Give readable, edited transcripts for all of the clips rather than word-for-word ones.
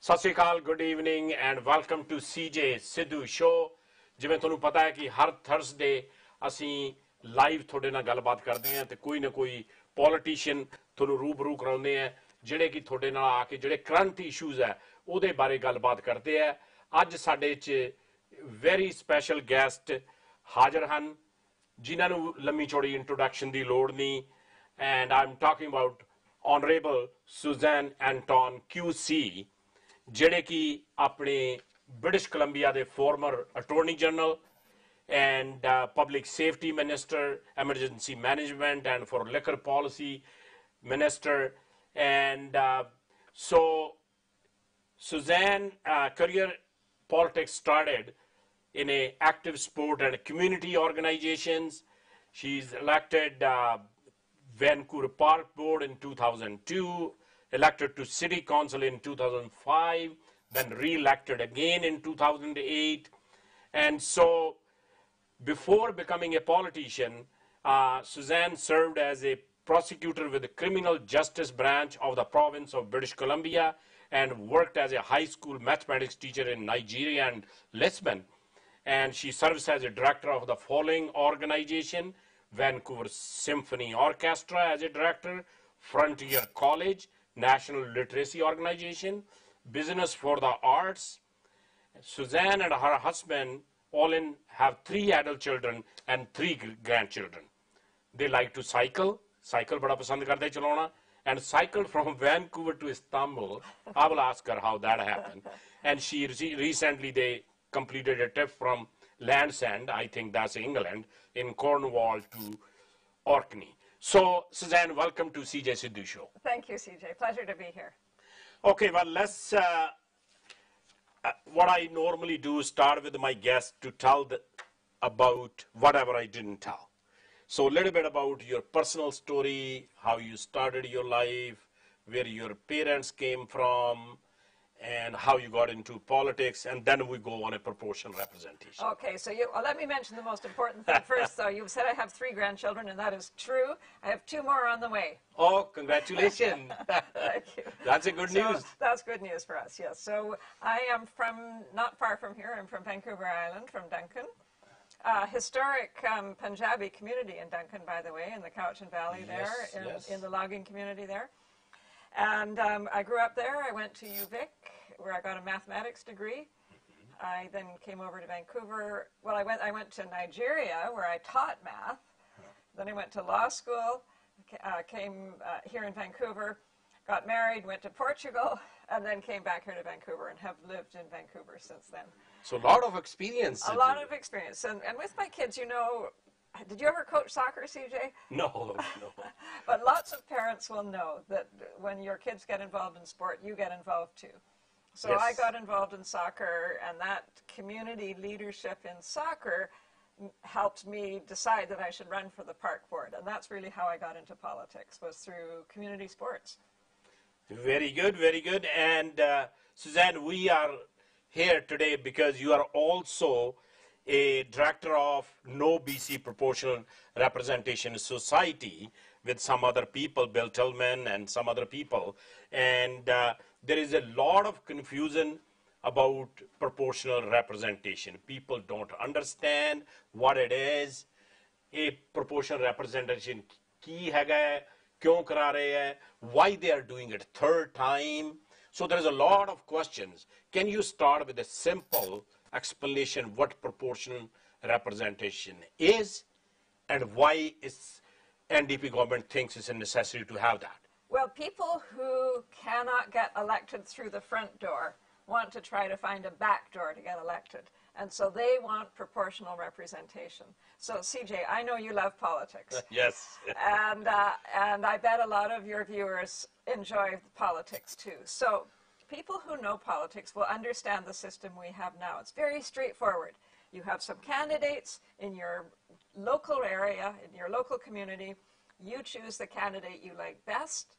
ਸਤਿ ਸ਼੍ਰੀ ਅਕਾਲ, good evening and welcome to CJ Sidhu show. ਜਿਵੇਂ ਤੁਹਾਨੂੰ ਪਤਾ ਹੈ ਕਿ ਹਰ ਥਰਸਡੇ ਅਸੀਂ ਲਾਈਵ ਤੁਹਾਡੇ ਨਾਲ ਗੱਲਬਾਤ ਕਰਦੇ ਹਾਂ ਤੇ ਕੋਈ ਨਾ ਕੋਈ ਪੋਲੀਟੀਸ਼ੀਅਨ ਤੁਹਾਨੂੰ ਰੂਬਰੂ ਕਰਾਉਂਦੇ ਆ ਜਿਹੜੇ ਕਿ ਤੁਹਾਡੇ ਨਾਲ ਆ ਕੇ ਜਿਹੜੇ ਕਰੰਟ ਇਸ਼ੂਜ਼ ਹੈ ਉਹਦੇ ਬਾਰੇ ਗੱਲਬਾਤ ਕਰਦੇ ਆ। ਅੱਜ ਸਾਡੇ 'ਚ ਵੈਰੀ ਸਪੈਸ਼ਲ ਗੈਸਟ ਹਾਜ਼ਰ ਹਨ ਜਿਨ੍ਹਾਂ ਨੂੰ ਲੰਮੀ ਚੌੜੀ ਇੰਟਰੋਡਕਸ਼ਨ ਦੀ ਲੋੜ ਨਹੀਂ। And I am talking about Honorable Suzanne Anton QC, ਜਿਹੜੇ ਕਿ ਆਪਣੇ ਬ੍ਰਿਟਿਸ਼ ਕੋਲੰਬੀਆ ਦੇ farmer attorney general and public safety minister, emergency management and for liquor policy minister. And so Suzanne career politics started in a active sport and community organizations. She's elected Vancouver Park Board in 2002, elected to City Council in 2005, then re-elected again in 2008. And so before becoming a politician, Suzanne served as a prosecutor with the Criminal Justice Branch of the province of British Columbia and worked as a high school mathematics teacher in Nigeria and Lisbon. And she serves as a director of the following organization: Vancouver Symphony Orchestra as a director, Frontier College, National Literacy Organization, Business for the Arts. Suzanne and her husband all in have 3 adult children and 3 grandchildren. They like to cycle bada pasand karte chalona, and cycled from Vancouver to Istanbul. I will ask her how that happened. And she recently they completed a trip from Land's End, I think that's England, in Cornwall to Orkney. So, Suzanne, welcome to CJ Sidhu Show. Thank you, CJ. Pleasure to be here. Okay, well, let's, what I normally do is start with my guests to tell about whatever I didn't tell. So, a little bit about your personal story, how you started your life, where your parents came from, and how you got into politics, and then we go on a proportional representation. Okay, so let me mention the most important thing first, though. You said I have 3 grandchildren, and that is true. I have 2 more on the way. Oh, congratulations. Thank you. That's a good news. That's good news for us, yes. So I am from, not far from here, I'm from Vancouver Island, from Duncan. Historic Punjabi community in Duncan, by the way, in the Cowichan Valley there, in the logging community there. And I grew up there. I went to UVic, where I got a mathematics degree. I then came over to Vancouver. Well, I went to Nigeria, where I taught math. Then I went to law school, came here in Vancouver, got married, went to Portugal, and then came back here to Vancouver and have lived in Vancouver since then. So a lot of experience. A lot of experience. And with my kids, you know, did you ever coach soccer, CJ? No. But lots of parents will know that when your kids get involved in sport, you get involved too. So Yes. I got involved in soccer, and that community leadership in soccer helped me decide that I should run for the park board. And that's really how I got into politics, was through community sports. Very good, very good. And Suzanne, we are here today because you are also a director of No BC Proportional Representation Society with some other people, Bill Tillman and some other people. And there is a lot of confusion about proportional representation. People don't understand what it is. A proportional representation ki hega hai, kyon kara rahe hai, why they are doing it 3rd time. So there is a lot of questions. Can you start with a simple explanation what proportional representation is and why is NDP government thinks it's a necessity to have that? Well, people who cannot get elected through the front door want to try to find a back door to get elected. And so they want proportional representation. So, CJ, I know you love politics. Yes. And I bet a lot of your viewers enjoy politics too. So people who know politics will understand the system we have now. It's very straightforward. You have some candidates in your local area, in your local community. You choose the candidate you like best.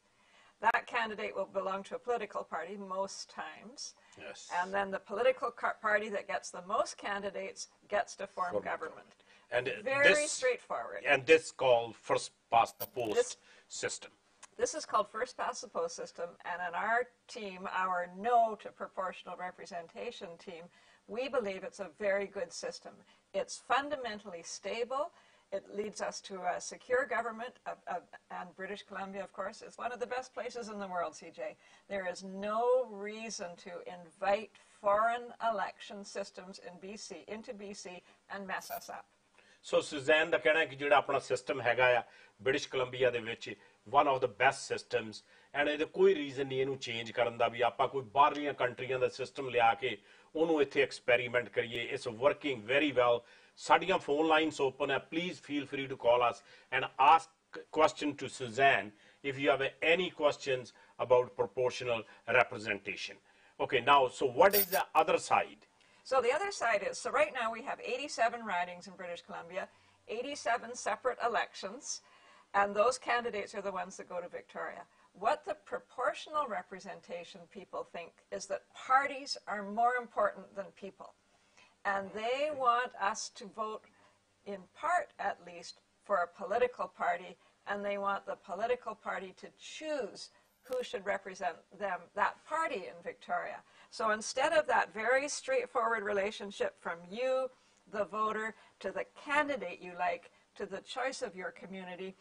That candidate will belong to a political party most times. Yes. And then the political party that gets the most candidates gets to form government. And very straightforward. And this called first past the post system. This is called first past the post system, and in our team, our no to proportional representation team, we believe it's a very good system. It's fundamentally stable. It leads us to a secure government, and British Columbia, of course, is one of the best places in the world, CJ. There is no reason to invite foreign election systems into BC and mess us up. So Suzanne ਦਾ ਕਹਿਣਾ ਹੈ ਕਿ ਜਿਹੜਾ ਆਪਣਾ system ਹੈਗਾ ਆ British Columbia ਦੇ ਵਿੱਚ one of the best systems and ਇਹਦੇ ਕੋਈ ਰੀਜ਼ਨ ਨਹੀਂ ਇਹਨੂੰ ਚੇਂਜ ਕਰਨ ਦਾ ਵੀ ਆਪਾਂ ਕੋਈ ਬਾਹਰਲੀਆਂ ਕੰਟਰੀਆਂ ਦਾ ਸਿਸਟਮ ਲਿਆ ਕੇ ਉਹਨੂੰ ਇੱਥੇ ਐਕਸਪੈਰੀਮੈਂਟ ਕਰੀਏ ਇਟਸ ਵਰਕਿੰਗ ਵੈਰੀ ਵੈਲ ਸਾਡੀਆਂ ਫੋਨ ਲਾਈਨਸ ਓਪਨ ਹੈ please feel free to call us and ask question to Suzanne if you have any questions about proportional representation. Okay, now, so what is the other side? So the other side is, so right now we have 87 ridings in British Columbia, 87 separate elections, and those candidates are the ones that go to Victoria. What the proportional representation people think is that parties are more important than people. And they want us to vote, in part at least, for a political party, and they want the political party to choose who should represent them, that party in Victoria. So instead of that very straightforward relationship from you, the voter, to the candidate you like, to the choice of your community,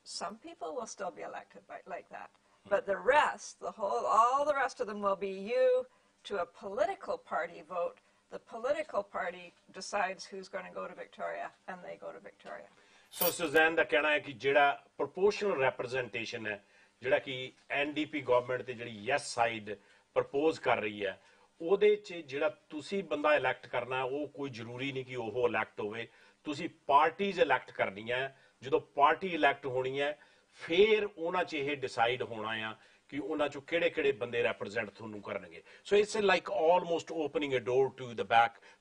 some people will still be elected like that. But the rest, all the rest of them will be you to a political party vote. The political party decides who's going to go to Victoria, and they go to Victoria. So Suzanne ਦਾ ਕਹਿਣਾ ਹੈ ਕਿ ਜਿਹੜਾ proportional representation ਹੈ ਜਿਹੜਾ ਕਿ NDP government ਤੇ ਜਿਹੜੀ yes side propose ਕਰ ਰਹੀ ਹੈ ਉਹਦੇ 'ਚ ਜਿਹੜਾ ਤੁਸੀਂ ਬੰਦਾ ਇਲੈਕਟ ਕਰਨਾ ਉਹ ਕੋਈ ਜ਼ਰੂਰੀ ਨਹੀਂ ਕਿ ਉਹ ਇਲੈਕਟ ਹੋਵੇ ਤੁਸੀਂ ਪਾਰਟੀਜ਼ ਇਲੈਕਟ ਕਰਨੀਆਂ ਜਦੋਂ ਪਾਰਟੀ ਇਲੈਕਟ ਹੋਣੀ ਹੈ ਫਿਰ ਉਹਨਾਂ 'ਚ ਇਹ ਡਿਸਾਈਡ ਹੋਣਾ ਆ ਕਿ ਉਹਨਾਂ 'ਚੋਂ ਕਿਹੜੇ ਬੰਦੇ ਰੈਪਰੈਜ਼ੈਂਟ ਤੁਹਾਨੂੰ ਕਰਨਗੇ so it's like almost opening a door to the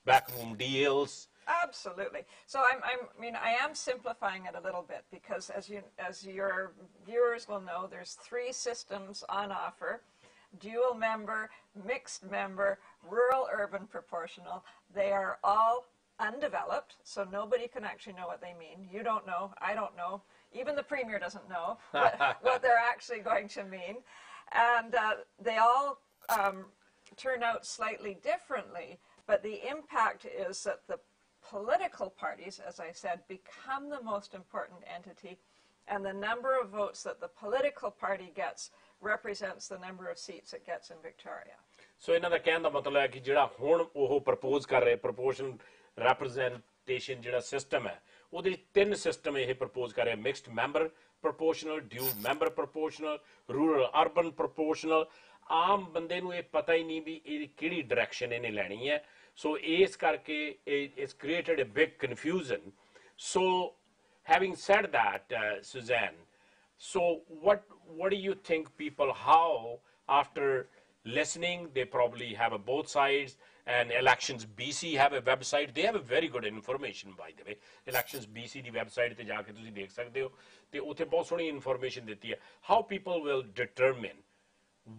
back room deals. Absolutely. So I am simplifying it a little bit because as your viewers will know, there's 3 systems on offer: dual member, mixed member, rural urban proportional. They are all undeveloped, so nobody can actually know what they mean. You don't know, I don't know, even the Premier doesn't know what they're actually going to mean. And they all turn out slightly differently, but the impact is that the political parties, as I said, become the most important entity, and the number of votes that the political party gets represents the number of seats it gets in Victoria. So ਇਹਨਾਂ ਦਾ ਕਹਿਣ ਦਾ ਮਤਲਬ ਹੈ ਕਿ ਜਿਹੜਾ ਹੁਣ ਉਹ propose ਕਰ ਰਹੇ ਪ੍ਰੋਪੋਰਸ਼ਨਲ ਰੈਪਰੈਜ਼ੈਂਟੇਸ਼ਨ ਜਿਹੜਾ ਸਿਸਟਮ ਹੈ ਉਹਦੇ 3 ਸਿਸਟਮ ਇਹ ਪ੍ਰਪੋਜ਼ ਕਰ ਰਹੇ mixed member proportional dual member proportional rural urban proportional ਆਮ ਬੰਦੇ ਨੂੰ ਇਹ ਪਤਾ ਹੀ ਨਹੀਂ ਵੀ ਇਹ ਕਿਹੜੀ ਡਾਇਰੈਕਸ਼ਨ ਇਹਨੇ ਲੈਣੀ ਹੈ so ਇਸ ਕਰਕੇ it's created a big confusion. So having said that, Suzanne, so what do you think people, how after listening, they probably have both sides, and Elections BC have a website, they have a very good information, by the way. Elections BC the website ਤੇ ਜਾ ਕੇ ਤੁਸੀਂ ਦੇਖ ਸਕਦੇ ਹੋ ਤੇ ਉੱਥੇ ਬਹੁਤ ਸੋਹਣੀ ਇਨਫੋਰਮੇਸ਼ਨ ਦਿੱਤੀ ਹੈ how people will determine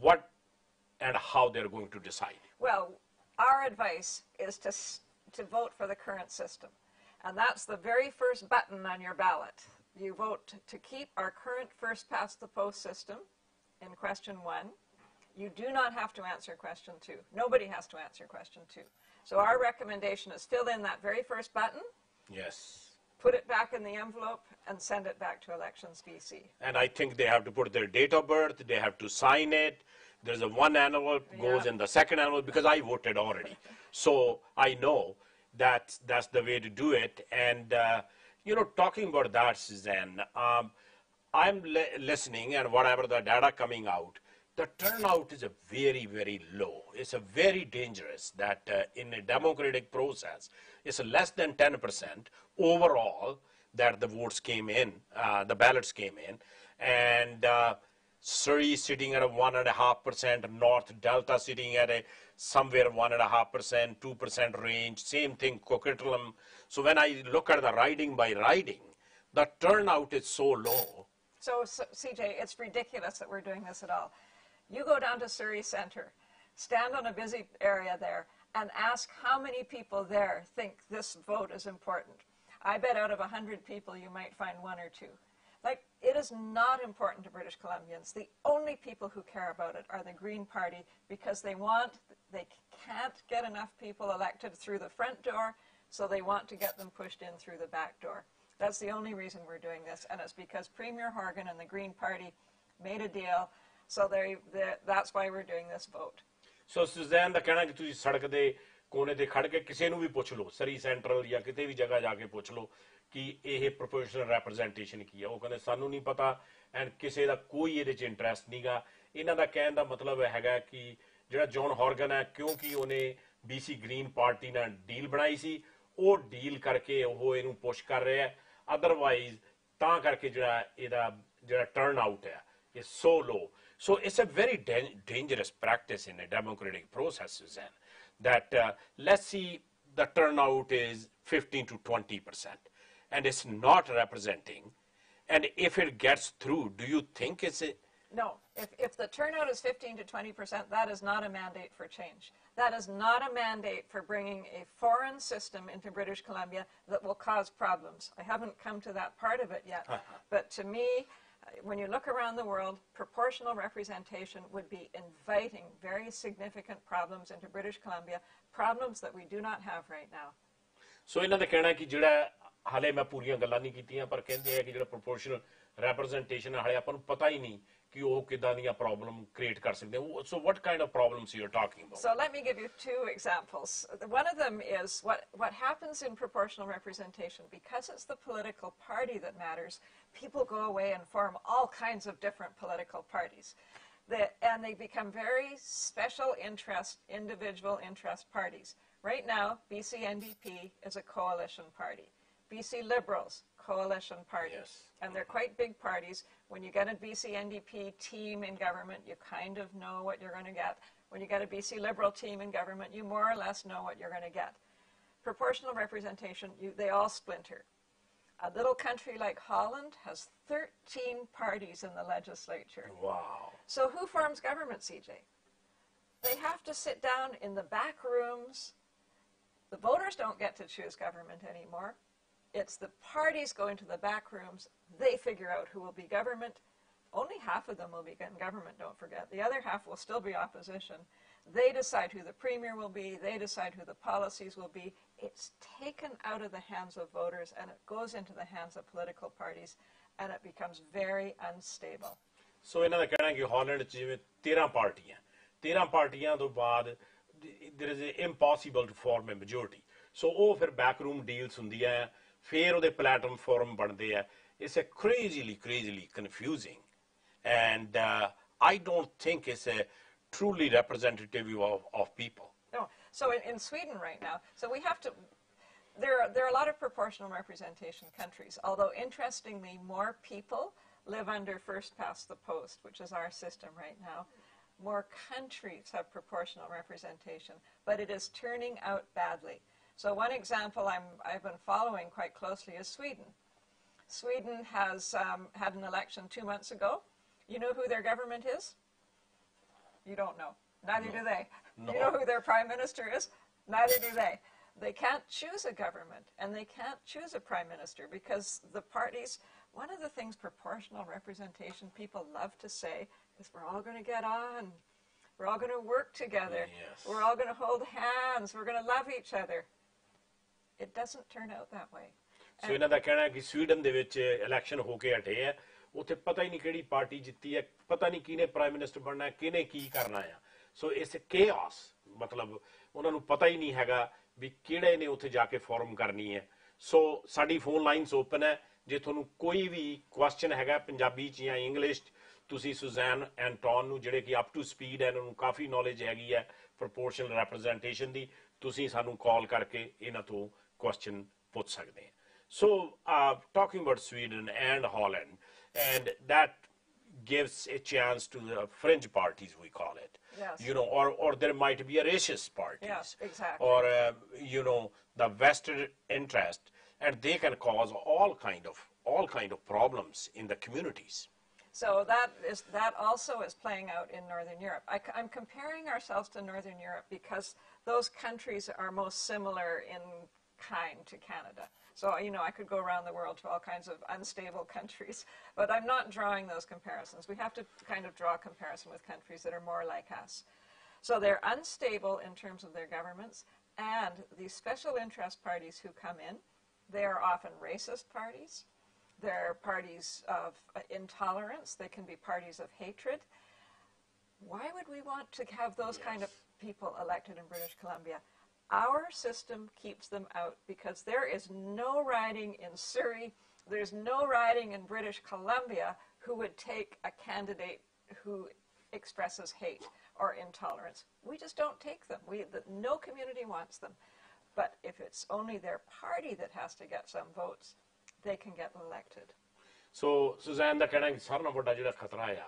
what and how they're going to decide. Well, our advice is to vote for the current system. And that's the very first button on your ballot. You vote to keep our current first past the post system in question 1. You do not have to answer question 2. Nobody has to answer question 2. So our recommendation is fill in that very first button. Yes. Put it back in the envelope and send it back to Elections BC. And I think they have to put their date of birth, they have to sign it. There's a one envelope goes in the second envelope because I voted already. So I know that's the way to do it. And, talking about that, Suzanne, I'm listening and whatever the data coming out, the turnout is a very, very low. It's a very dangerous that in a democratic process, it's less than 10% overall that the votes came in, the ballots came in. And Surrey sitting at a 1.5%, North Delta sitting at a somewhere 1.5%, 2% range, same thing, Coquitlam. So when I look at the riding by riding, the turnout is so low. So CJ, it's ridiculous that we're doing this at all. You go down to Surrey Centre, stand on a busy area there, and ask how many people there think this vote is important. I bet out of 100 people you might find 1 or 2. Like, it is not important to British Columbians. The only people who care about it are the Green Party because they can't get enough people elected through the front door, so they want to get them pushed in through the back door. That's the only reason we're doing this, and it's because Premier Horgan and the Green Party made a deal, so that's why we're doing this vote. So Suzanne ਦਾ ਕਹਿਣਾ ਕਿ ਤੁਸੀਂ ਸੜਕ ਦੇ ਕੋਨੇ ਤੇ ਖੜ ਕੇ ਕਿਸੇ ਨੂੰ ਵੀ ਪੁੱਛ ਲਓ, ਸਰੀ ਸੈਂਟਰਲ ਜਾਂ ਕਿਤੇ ਵੀ ਜਗ੍ਹਾ ਜਾ ਕੇ ਪੁੱਛ ਲਓ ਕਿ ਇਹ ਪ੍ਰੋਪੋਰਸ਼ਨਲ ਰੈਪਰੈਜ਼ੈਂਟੇਸ਼ਨ ਕੀ ਆ, ਉਹ ਕਹਿੰਦੇ ਸਾਨੂੰ ਨਹੀਂ ਪਤਾ ਐਂਡ ਕਿਸੇ ਦਾ ਕੋਈ ਇਹਦੇ 'ਚ ਇੰਟਰਸਟ ਨਹੀਂਗਾ। ਇਹਨਾਂ ਦਾ ਕਹਿਣ ਦਾ ਮਤਲਬ ਹੈਗਾ ਕਿ ਜਿਹੜਾ ਜੌਨ ਹਾਰਗਨ ਹੈ, ਕਿਉਂਕਿ ਉਹਨੇ BC ਗ੍ਰੀਨ ਪਾਰਟੀ ਨਾਲ ਡੀਲ ਬਣਾਈ ਸੀ, ਉਹ ਡੀਲ ਕਰਕੇ ਉਹ ਇਹਨੂੰ ਪੁਸ਼ ਕਰ ਰਿਹਾ ਹੈ, ਅਦਰਵਾਈਜ਼ ਤਾਂ ਕਰਕੇ ਜਿਹੜਾ ਇਹਦਾ ਜਿਹੜਾ ਟਰਨ ਆਊਟ ਹੈ is so low. So it's a very dangerous practice in a democratic process, Suzanne, that let's see the turnout is 15 to 20%, and it's not representing. And if it gets through, do you think it's a... No, if the turnout is 15 to 20%, that is not a mandate for change. That is not a mandate for bringing a foreign system into British Columbia that will cause problems. I haven't come to that part of it yet. But to me, when you look around the world, proportional representation would be inviting very significant problems into British Columbia, problems that we do not have right now. So ਇਹਨਾਂ ਦਾ ਕਹਿਣਾ ਕਿ ਜਿਹੜਾ ਹਾਲੇ ਮੈਂ ਪੂਰੀਆਂ ਗੱਲਾਂ ਨਹੀਂ ਕੀਤੀਆਂ ਪਰ ਕਹਿੰਦੇ ਆ ਕਿ ਜਿਹੜਾ ਪ੍ਰੋਪੋਰਸ਼ਨਲ ਰੈਪਰੈਜ਼ੈਂਟੇਸ਼ਨ ਹਾਲੇ ਆਪਾਂ ਨੂੰ ਪਤਾ ਹੀ ਨਹੀਂ ਕਿ ਉਹ ਕਿਦਾਂ ਦੀਆਂ ਪ੍ਰੋਬਲਮ ਕ੍ਰੀਏਟ ਕਰ ਸਕਦੇ ਆ। So what kind of problems you are talking about? So let me give you two examples. One of them is what happens in proportional representation. Because it's the political party that matters, people go away and form all kinds of different political parties. And they become very special interest, individual interest parties. Right now, BC NDP is a coalition party. BC Liberals, coalition party. Yes. And they're quite big parties. When you get a BC NDP team in government, you kind of know what you're going to get. When you get a BC Liberal team in government, you more or less know what you're going to get. Proportional representation, they all splinter. A little country like Holland has 13 parties in the legislature. Wow. So who forms government, CJ? They have to sit down in the back rooms. The voters don't get to choose government anymore. It's the parties go into the back rooms. They figure out who will be government. Only half of them will be in government, don't forget. The other half will still be opposition. They decide who the premier will be. They decide who the policies will be. It's taken out of the hands of voters and it goes into the hands of political parties and it becomes very unstable. So ਇਹਨਾਂ ਦਾ ਕਹਿਣਾ ਕਿ Holland 'ਚ ਜਿਵੇਂ 13 ਪਾਰਟੀਆਂ ਤੋਂ ਬਾਅਦ there is impossible to form a majority. So ਉਹ ਫਿਰ backroom deals ਹੁੰਦੀਆਂ ਆ, ਫਿਰ ਉਹਦੇ ਪਲੇਟਫਾਰਮ ਫੋਰਮ ਬਣਦੇ ਆ. It's a crazily confusing, and I don't think it's a truly representative of people. No. So in Sweden right now, so we have to. There are a lot of proportional representation countries, although interestingly more people live under first past the post, which is our system right now. More countries have proportional representation, but it is turning out badly. So one example I've been following quite closely is Sweden. Sweden has had an election 2 months ago. You know who their government is? You don't know. Neither do they. No. You know who their prime minister is? Neither do they. They can't choose a government and they can't choose a prime minister because the parties, one of the things proportional representation people love to say is we're all going to get on. We're all going to work together. Yes. We're all going to hold hands. We're going to love each other. It doesn't turn out that way. So ਇਹਨਾਂ ਦਾ ਕਹਿਣਾ ਹੈ ਕਿ Sweden ਦੇ ਵਿੱਚ election ਹੋ ਕੇ ਹਟੇ ਆ, ਉੱਥੇ ਪਤਾ ਹੀ ਨਹੀਂ ਕਿਹੜੀ ਪਾਰਟੀ ਜਿੱਤੀ ਹੈ, ਪਤਾ ਨਹੀਂ ਕਿਹਨੇ ਪ੍ਰਾਈਮ ਮਿਨਿਸਟਰ ਬਣਨਾ ਹੈ, ਕਿਹਨੇ ਕੀ ਕਰਨਾ ਆ। ਸੋ ਇਟਸ ਅ ਕੇਓਸ, ਮਤਲਬ ਉਹਨਾਂ ਨੂੰ ਪਤਾ ਹੀ ਨਹੀਂ ਹੈਗਾ ਵੀ ਕਿਹੜੇ ਨੇ ਉੱਥੇ ਜਾ ਕੇ ਫਾਰਮ ਕਰਨੀ ਹੈ। ਸੋ ਸਾਡੀ ਫੋਨ ਲਾਈਨਸ ਓਪਨ ਹੈ, ਜੇ ਤੁਹਾਨੂੰ ਕੋਈ ਵੀ ਕੁਐਸਚਨ ਹੈਗਾ ਪੰਜਾਬੀ 'ਚ ਜਾਂ ਇੰਗਲਿਸ਼ 'ਚ, ਤੁਸੀਂ ਸੁਜ਼ੈਨ ਐਂਟੋਨ ਨੂੰ ਜਿਹੜੇ ਕਿ ਅਪ ਟੂ ਸਪੀਡ ਹੈ, ਇਹਨਾਂ ਨੂੰ ਕਾਫੀ ਨੌਲੇਜ ਹੈਗੀ ਹੈ ਪ੍ਰੋਪੋਰਸ਼ਨਲ ਰੈਪਰੈਜ਼ੈਂਟੇਸ਼ਨ ਦੀ, ਤੁਸੀਂ ਸਾਨੂੰ ਕਾਲ ਕਰਕੇ ਇਹਨਾਂ ਤੋਂ ਕੁਐਸਚਨ ਪੁੱਛ ਸਕਦੇ ਆ। So talking about Sweden and Holland, and that gives a chance to the fringe parties, we call it. Yes. You know, or there might be a racist parties. Yes, exactly. Or you know, the vested interest, and they can cause all kind of problems in the communities. So that also is playing out in Northern Europe. I'm comparing ourselves to Northern Europe because those countries are most similar in kind to Canada. So, you know, I could go around the world to all kinds of unstable countries, but I'm not drawing those comparisons. We have to kind of draw a comparison with countries that are more like us. So they're unstable in terms of their governments, and these special interest parties who come in, they are often racist parties. They're parties of intolerance. They can be parties of hatred. Why would we want to have those kind of people elected in British Columbia? Our system keeps them out because there is no riding in Surrey, there's no riding in British Columbia who would take a candidate who expresses hate or intolerance. We just don't take them. No community wants them. But if it's only their party that has to get some votes, they can get elected. So, Suzanne, the कहना कि सारा ना बड़ा जिहड़ा खतरा है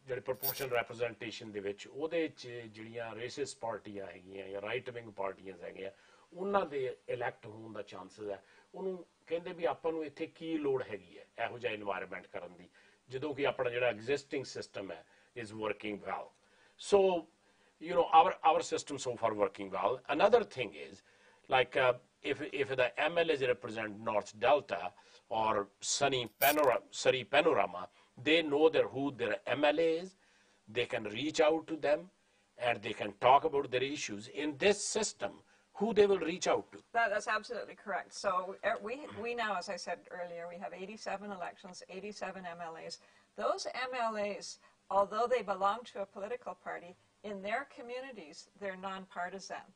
ਜਿਹੜੇ proportional ਰੈਪਰੈਜ਼ੈਂਟੇਸ਼ਨ ਦੇ ਵਿੱਚ ਉਹਦੇ 'ਚ ਜਿਹੜੀਆਂ ਰੇਸਿਸਟ ਪਾਰਟੀਆਂ ਹੈਗੀਆਂ ਜਾਂ ਰਾਈਟ ਵਿੰਗ ਪਾਰਟੀਆਂ ਹੈਗੀਆਂ ਉਹਨਾਂ ਦੇ ਇਲੈਕਟ ਹੋਣ ਦਾ ਚਾਂਸਸ ਹੈ ਉਹਨੂੰ ਕਹਿੰਦੇ ਵੀ ਆਪਾਂ ਨੂੰ ਇੱਥੇ ਕੀ ਲੋੜ ਹੈਗੀ ਹੈ ਇਹੋ ਜਿਹਾ ਇਨਵਾਇਰਨਮੈਂਟ ਕਰਨ ਦੀ ਜਦੋਂ ਕਿ ਆਪਣਾ ਜਿਹੜਾ ਐਗਜ਼ਿਸਟਿੰਗ ਸਿਸਟਮ ਹੈ is working well. So, you know, our system so far working well. Another thing is, like if the MLAs represent North Delta or Surrey Panorama, they know who their MLA is, they can reach out to them and they can talk about their issues. In this system, who they will reach out to? That's absolutely correct. So we now, as I said earlier, we have 87 elections, 87 MLAs. Those MLAs, although they belong to a political party, in their communities, they're nonpartisan.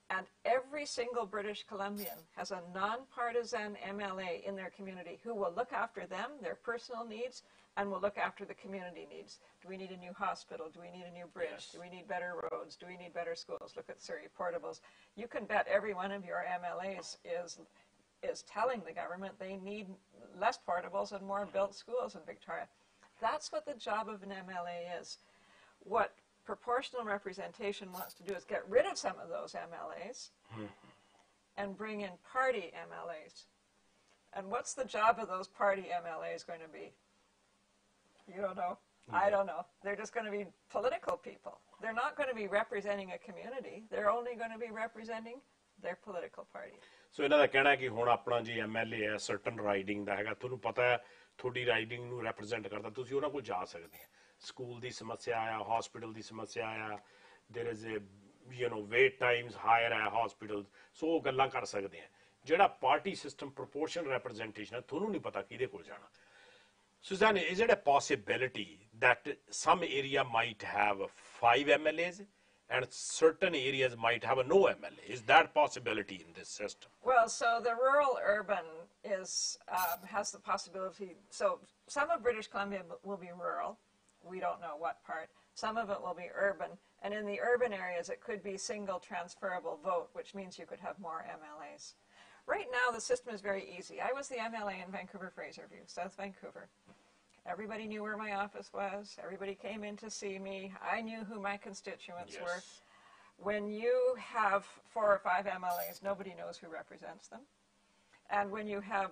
And every single British Columbian has a nonpartisan MLA in their community who will look after them, their personal needs, and will look after the community needs. Do we need a new hospital? Do we need a new bridge? Yes. Do we need better roads? Do we need better schools? Look at Surrey Portables. You can bet every one of your MLAs is telling the government they need less portables and more built schools in Victoria. That's what the job of an MLA is. What proportional representation wants to do is get rid of some of those MLAs and bring in party MLAs. And what's the job of those party MLAs going to be? You don't know. I don't know. They're just going to be political people. They're not going to be representing a community. They're only going to be representing their political party. So ਇਹਨਾਂ ਦਾ ਕਹਿਣਾ ਹੈ ਕਿ ਹੁਣ ਆਪਣਾ ਜੀ MLA ਹੈ certain riding ਦਾ ਹੈਗਾ ਤੁਹਾਨੂੰ ਪਤਾ ਹੈ ਤੁਹਾਡੀ ਰਾਈਡਿੰਗ ਨੂੰ ਰਿਪਰੈਜ਼ੈਂਟ ਕਰਦਾ ਤੁਸੀਂ ਉਹਨਾਂ ਕੋਲ ਜਾ ਸਕਦੇ ਆ ਸਕੂਲ ਦੀ ਸਮੱਸਿਆ ਆ ਹਸਪੀਟਲ ਦੀ ਸਮੱਸਿਆ ਆ there is a wait times higher ਹੈ ਹਸਪੀਟਲ ਸੋ ਉਹ ਗੱਲਾਂ ਕਰ ਸਕਦੇ ਆ ਜਿਹੜਾ ਪਾਰਟੀ ਸਿਸਟਮ ਪ੍ਰੋਪੋਰਸ਼ਨਲ ਰਿਪਰੈਜ਼ੈਂਟੇਸ਼ਨ ਹੈ ਤੁਹਾਨੂੰ ਨਹੀਂ ਪਤਾ ਕਿਹਦੇ ਕੋਲ ਜਾਣਾ Suzanne, is it a possibility that some area might have 5 MLAs and certain areas might have no MLA? Is that possibility in this system? Well, so the rural-urban has the possibility. So some of British Columbia will be rural. We don't know what part. Some of it will be urban. And in the urban areas, it could be single transferable vote, which means you could have more MLAs. Right now, the system is very easy. I was the MLA in Vancouver-Fraserview, South Vancouver. Everybody knew where my office was. Everybody came in to see me. I knew who my constituents were. When you have 4 or 5 MLAs, nobody knows who represents them. And when you have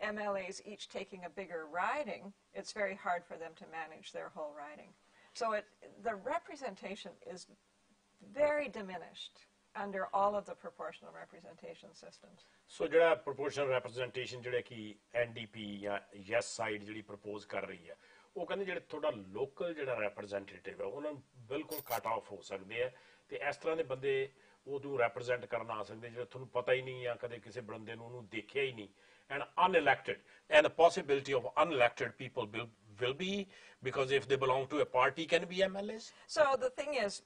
MLAs each taking a bigger riding, it's very hard for them to manage their whole riding. So the representation is very diminished under all of the proportional representation systems. So ਜਿਹੜਾ proportional representation ਜਿਹੜੇ ਕਿ NDP ਜਾਂ yes side ਜਿਹੜੀ propose ਕਰ ਰਹੀ ਹੈ ਉਹ ਕਹਿੰਦੇ ਜਿਹੜੇ ਤੁਹਾਡਾ ਲੋਕਲ ਜਿਹੜਾ representative ਹੈ ਉਹਨਾਂ ਨੂੰ ਬਿਲਕੁਲ ਕੱਟ ਆਫ ਹੋ ਸਕਦੇ ਆ ਤੇ ਇਸ ਤਰ੍ਹਾਂ ਦੇ ਬੰਦੇ ਉਹਨੂੰ represent ਕਰਨ ਆ ਸਕਦੇ ਜਿਹੜੇ ਤੁਹਾਨੂੰ ਪਤਾ ਹੀ ਨਹੀਂ ਜਾਂ ਕਦੇ ਕਿਸੇ ਬੰਦੇ ਨੂੰ ਉਹਨੂੰ ਦੇਖਿਆ ਹੀ ਨਹੀਂ and unelected and the possibility of unelected people will be because if they belong to a party can be MLAs. So the thing is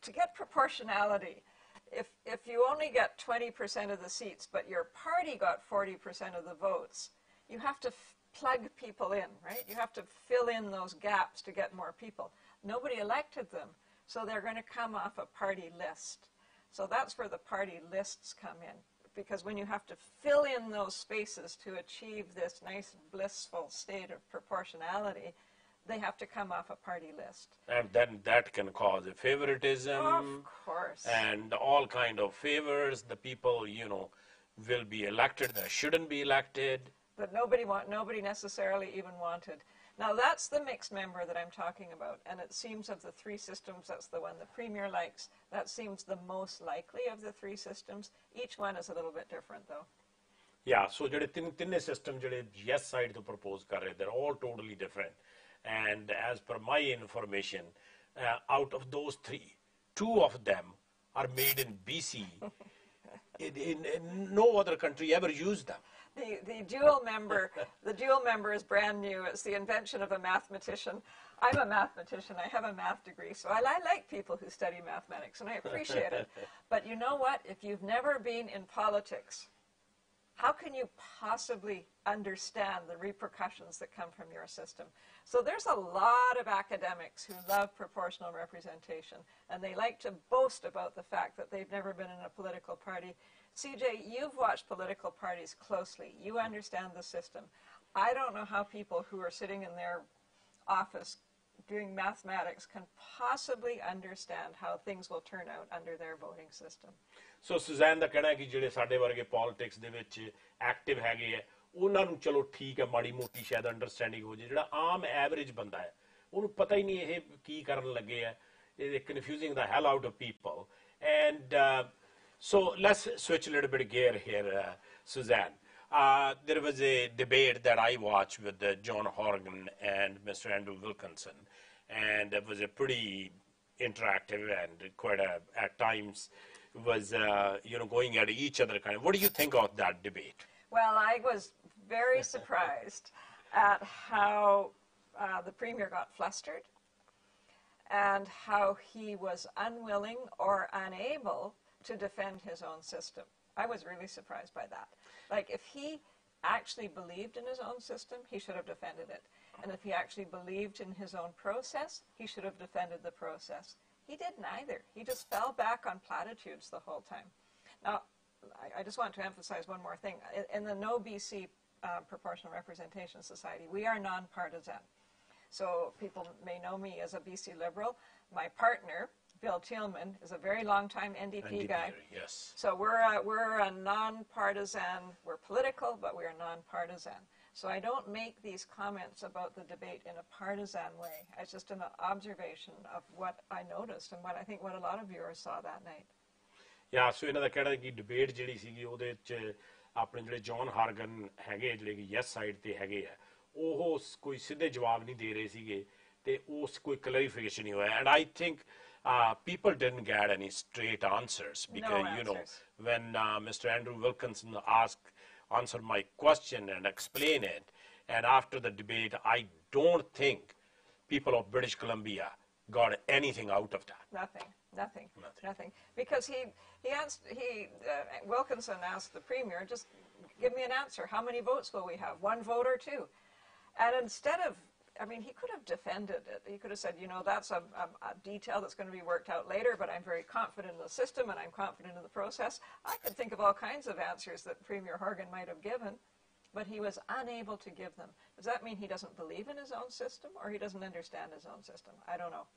to get proportionality, if you only get 20% of the seats, but your party got 40% of the votes, you have to plug people in, right? You have to fill in those gaps to get more people. Nobody elected them, so they're going to come off a party list. So that's where the party lists come in, because when you have to fill in those spaces to achieve this nice blissful state of proportionality, they have to come off a party list. And then that can cause a favoritism. Of course. And all kind of favors. The people, will be elected that shouldn't be elected. That nobody necessarily even wanted. Now that's the mixed member that I'm talking about, and it seems of the three systems, that's the one the Premier likes. That seems the most likely of the three systems. Each one is a little bit different, though. Yeah, so ਜਿਹੜੇ ਤਿੰਨੇ system ਜਿਹੜੇ yes side to propose ਕਰ ਰਹੇ, they're all totally different. And as per my information, out of those three, two of them are made in BC. In no other country ever used them. The dual member is brand new. It's the invention of a mathematician. I'm a mathematician. I have a math degree, so I like people who study mathematics, and I appreciate it. But you know what? If you've never been in politics, how can you possibly understand the repercussions that come from your system? So there's a lot of academics who love proportional representation, and they like to boast about the fact that they've never been in a political party. CJ, you've watched political parties closely. You understand the system. I don't know how people who are sitting in their office doing mathematics can possibly understand how things will turn out under their voting system. So Suzanne ਦਾ ਕਹਿਣਾ ਹੈ ਕਿ ਜਿਹੜੇ ਸਾਡੇ ਵਰਗੇ politics ਦੇ ਵਿੱਚ active ਹੈਗੇ ਆ ਉਹਨਾਂ ਨੂੰ ਚਲੋ ਠੀਕ ਹੈ ਮਾੜੀ ਮੋਟੀ ਸ਼ਾਇਦ ਅੰਡਰਸਟੈਂਡਿੰਗ ਹੋ ਜੇ ਜਿਹੜਾ ਆਮ ਐਵਰੇਜ ਬੰਦਾ ਹੈ ਉਹਨੂੰ ਪਤਾ ਹੀ ਨਹੀਂ ਇਹ ਕੀ ਕਰਨ ਲੱਗੇ ਆ ਇਹ confusing the hell out of people. And so let's switch a little bit of gear here, Suzanne. There was a debate that I watched with John Horgan and Mr. Andrew Wilkinson, and it was a pretty interactive and quite at times was going at each other kind of. What do you think of that debate? Well, I was very surprised at how the Premier got flustered and how he was unwilling or unable to defend his own system. I was really surprised by that. Like, if he actually believed in his own system, he should have defended it. And if he actually believed in his own process, he should have defended the process. He did neither. He just fell back on platitudes the whole time. Now, I just want to emphasize one more thing. In the No BC Proportional Representation Society, we are nonpartisan. So people may know me as a BC Liberal. My partner, Bill Thielman, is a very long-time NDP guy. Yes. So we're a nonpartisan. We're political, but we're nonpartisan. So I don't make these comments about the debate in a partisan way. It's just an observation of what I noticed and what a lot of viewers saw that night. Yeah, so ਇਹਨਾਂ ਦਾ ਕਹਿਣਾ ਕਿ debate ਜਿਹੜੀ ਸੀਗੀ ਉਹਦੇ ਵਿੱਚ ਆਪਣੇ ਜਿਹੜੇ John ਹਾਰਗਨ ਹੈਗੇ ਜਿਹੜੇ ਕਿ ਯੈਸ ਸਾਈਡ ਤੇ ਹੈਗੇ ਆ ਉਹ ਕੋਈ ਸਿੱਧੇ ਜਵਾਬ ਨਹੀਂ ਦੇ ਰਹੇ ਸੀਗੇ ਤੇ ਉਸ ਕੋਈ ਕਲੈਰੀਫਿਕੇਸ਼ਨ ਨਹੀਂ ਹੋਇਆ. And I think people didn't get any straight answers because No answers. When Mr. Andrew Wilkinson answered my question and explained it, and after the debate, I don't think people of British Columbia got anything out of that. Nothing. Because Wilkinson asked the Premier, just give me an answer. How many votes will we have? 1 vote or 2? And instead of, he could have defended it. He could have said, that's a detail that's going to be worked out later, but I'm very confident in the system and I'm confident in the process. I could think of all kinds of answers that Premier Horgan might have given, but he was unable to give them. Does that mean he doesn't believe in his own system or he doesn't understand his own system? I don't know.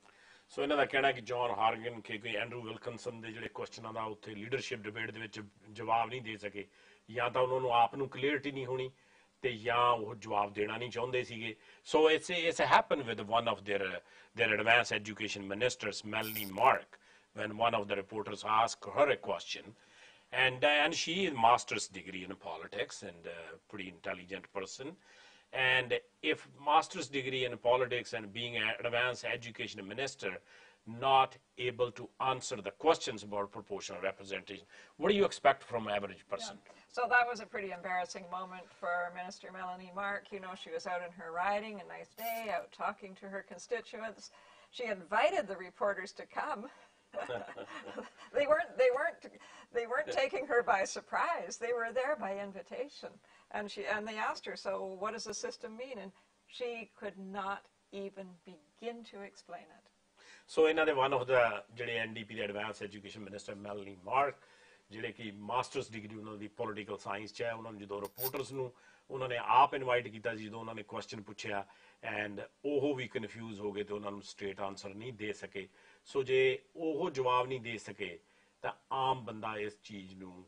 So ਇਹਨਾਂ ਦਾ ਕਹਿਣਾ ਕਿ John ਹਾਰਗਨ ਕਿ ਕੋਈ Andrew ਵਿਲਕਨਸਨ ਦੇ ਜਿਹੜੇ ਕੁਐਸਚਨਾਂ ਦਾ ਉੱਥੇ leadership debate ਦੇ ਵਿੱਚ ਜਵਾਬ ਨਹੀਂ ਦੇ ਸਕੇ ਜਾਂ ਤਾਂ ਉਹਨਾਂ ਨੂੰ ਆਪ ਨੂੰ ਕਲੀਅਰਟੀ ਨਹੀਂ ਹੋਣੀ ਤੇ ਜਾਂ ਉਹ ਜਵਾਬ ਦੇਣਾ ਨਹੀਂ ਚਾਹੁੰਦੇ ਸੀਗੇ. So it's happened with one of their advanced education ministers, Melanie Mark, when one of the reporters asked her a question, and she is master's degree in politics and a pretty intelligent person. And if master's degree in politics and being an advanced education minister not able to answer the questions about proportional representation, what do you expect from an average person? Yeah. So that was a pretty embarrassing moment for Minister Melanie Mark. She was out in her riding, a nice day, out talking to her constituents. She invited the reporters to come. They weren't taking her by surprise. They were there by invitation. And they asked her, so what does the system mean? And she could not even begin to explain it. So another one of the NDP the advanced education minister Melanie Mark, ਜਿਹੜੇ ਕਿ masters degree ਉਹਨਾਂ ਦੀ political science 'ਚ ਹੈ, ਉਹਨਾਂ ਨੂੰ ਜਦੋਂ reporters ਨੂੰ ਉਹਨਾਂ ਨੇ ਆਪ ਇਨਵਾਈਟ ਕੀਤਾ ਸੀ ਜਦੋਂ ਉਹਨਾਂ ਨੇ ਕੁਐਸਚਨ ਪੁੱਛਿਆ ਐਂਡ ਉਹ ਵੀ ਕਨਫਿਊਜ਼ ਹੋ ਗਏ ਤੇ ਉਹਨਾਂ ਨੂੰ ਸਟ੍ਰੇਟ ਆਨਸਰ ਨਹੀਂ ਦੇ ਸਕੇ. ਸੋ ਜੇ ਉਹ ਜਵਾਬ ਨਹੀਂ ਦੇ ਸਕੇ ਤਾਂ ਆਮ ਬੰਦਾ ਇਸ ਚੀਜ਼ ਨੂੰ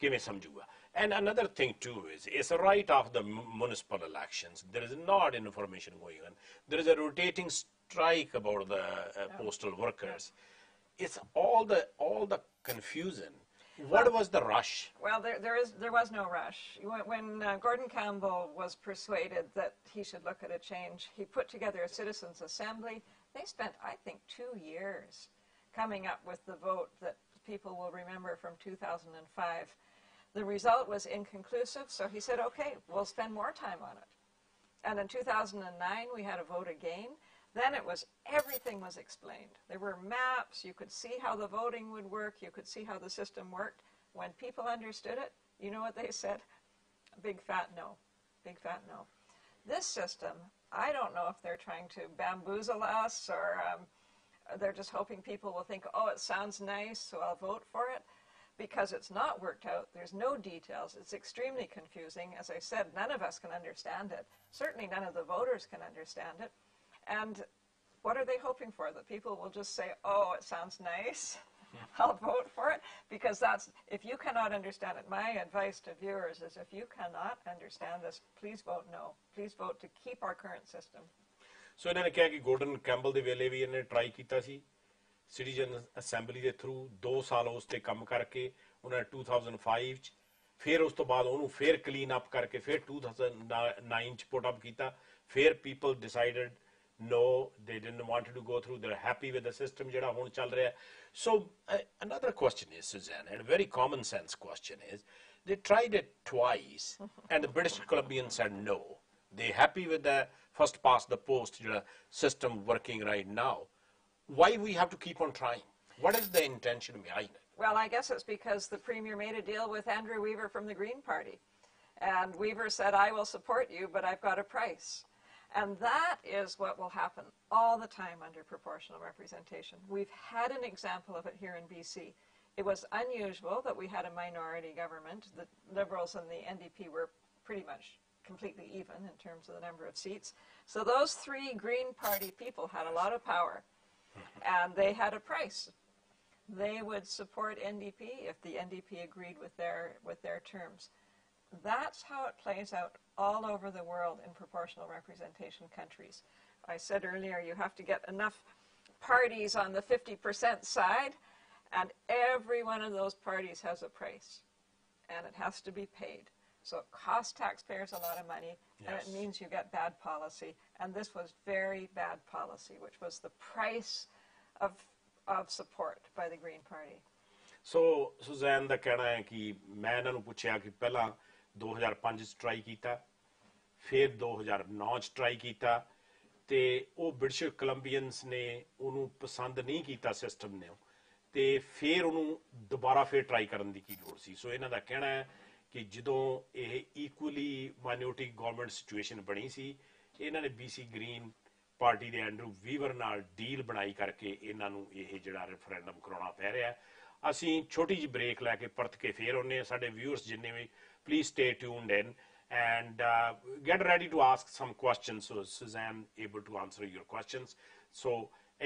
ਕਿਵੇਂ ਸਮਝੂਗਾ। And another thing too is, it's right after the municipal elections. There is not information going on. There is a rotating strike about the postal workers. It's all the confusion. What was the rush? Well, there was no rush. When Gordon Campbell was persuaded that he should look at a change, he put together a citizens' assembly. They spent, I think, 2 years coming up with the vote that people will remember from 2005. The result was inconclusive, so he said, okay, we'll spend more time on it. And in 2009, we had a vote again. Then it was, everything was explained. There were maps, you could see how the voting would work, you could see how the system worked. When people understood it, you know what they said? Big fat no, big fat no. This system, I don't know if they're trying to bamboozle us or they're just hoping people will think, oh, it sounds nice, so I'll vote for it. Because it's not worked out, there's no details, it's extremely confusing. As I said, none of us can understand it. Certainly none of the voters can understand it. And what are they hoping for? That people will just say, oh, it sounds nice, I'll vote for it? Because that's, if you cannot understand it, my advice to viewers is, if you cannot understand this, please vote no. Please vote to keep our current system. So ਇਹਨਾਂ ਨੇ ਕਿਹਾ ਕਿ Gordon Campbell ਦੇ ਵੇਲੇ ਵੀ ਇਹਨੇ try ਕੀਤਾ ਸੀ citizen assembly ਦੇ through 2 ਸਾਲ ਉਸ ਤੇ ਕੰਮ ਕਰਕੇ ਉਹਨਾਂ ਨੇ 2005 ਚ ਫਿਰ ਉਸ ਤੋਂ ਬਾਅਦ ਉਹਨੂੰ ਫਿਰ ਕਲੀਨ ਅਪ ਕਰਕੇ ਫਿਰ 2009 ਚ ਪੁੱਟ ਅਪ ਕੀਤਾ ਫਿਰ people decided no, they didn't want to go through, they're happy with the system ਜਿਹੜਾ ਹੁਣ ਚੱਲ ਰਿਹਾ। So another question is, Suzanne, and a very common sense question is, they tried it twice and the British Columbians said no. They're happy with the first past the post system working right now. Why we have to keep on trying? What is the intention behind it? Well, I guess it's because the Premier made a deal with Andrew Weaver from the Green Party. And Weaver said, I will support you, but I've got a price. And that is what will happen all the time under proportional representation. We've had an example of it here in BC. It was unusual that we had a minority government. The Liberals and the NDP were pretty much completely even in terms of the number of seats. So those 3 Green Party people had a lot of power. And they had a price. They would support NDP if the NDP agreed with their terms. That's how it plays out all over the world in proportional representation countries. I said earlier, you have to get enough parties on the 50% side, and every one of those parties has a price, and it has to be paid. So it costs taxpayers a lot of money, and it means you get bad policy. And this was very bad policy, which was the price of support by the Green Party. So Suzanne ਦਾ ਕਹਿਣਾ ਹੈ ਕਿ ਮੈਂ ਇਹਨਾਂ ਨੂੰ ਪੁੱਛਿਆ ਕਿ ਪਹਿਲਾਂ 2005 ਚ ਟਰਾਈ ਕੀਤਾ ਫਿਰ 2009 ਚ ਟਰਾਈ ਕੀਤਾ ਤੇ ਉਹ ਬ੍ਰਿਟਿਸ਼ ਕੋਲੰਬੀਅਨਸ ਨੇ ਉਹਨੂੰ ਪਸੰਦ ਨਹੀਂ ਕੀਤਾ ਸਿਸਟਮ ਨੇ ਤੇ ਫਿਰ ਉਹਨੂੰ ਦੁਬਾਰਾ ਫਿਰ ਟਰਾਈ ਕਰਨ ਦੀ ਕੀ ਲੋੜ ਸੀ। ਸੋ ਇਹਨਾਂ ਦਾ ਕਹਿਣਾ ਹੈ ਕਿ ਜਦੋਂ ਇਹ ਇਕੁਅਲੀ ਮਾਈਨੋਰਿਟੀ ਗਵਰਨਮੈਂਟ ਸਿਚੁਏਸ਼ਨ ਬਣੀ ਸੀ ਇਹਨਾਂ ਨੇ BC ਗ੍ਰੀਨ ਪਾਰਟੀ ਦੇ ਐਂਡਰੂ ਵੀਵਰ ਨਾਲ ਡੀਲ ਬਣਾਈ ਕਰਕੇ ਇਹਨਾਂ ਨੂੰ ਇਹ ਜਿਹੜਾ ਰੈਫਰੈਂਡਮ ਕਰਾਉਣਾ ਪੈ ਰਿਹਾ। ਅਸੀਂ ਛੋਟੀ ਜਿਹੀ ਬ੍ਰੇਕ ਲੈ ਕੇ ਪਰਤ ਕੇ ਫੇਰ ਆਉਂਦੇ ਹਾਂ। ਸਾਡੇ ਵਿਊਅਰਸ ਜਿੰਨੇ ਵੀ please stay tuned in and get ready to ask some questions so Suzanne able to answer your questions. So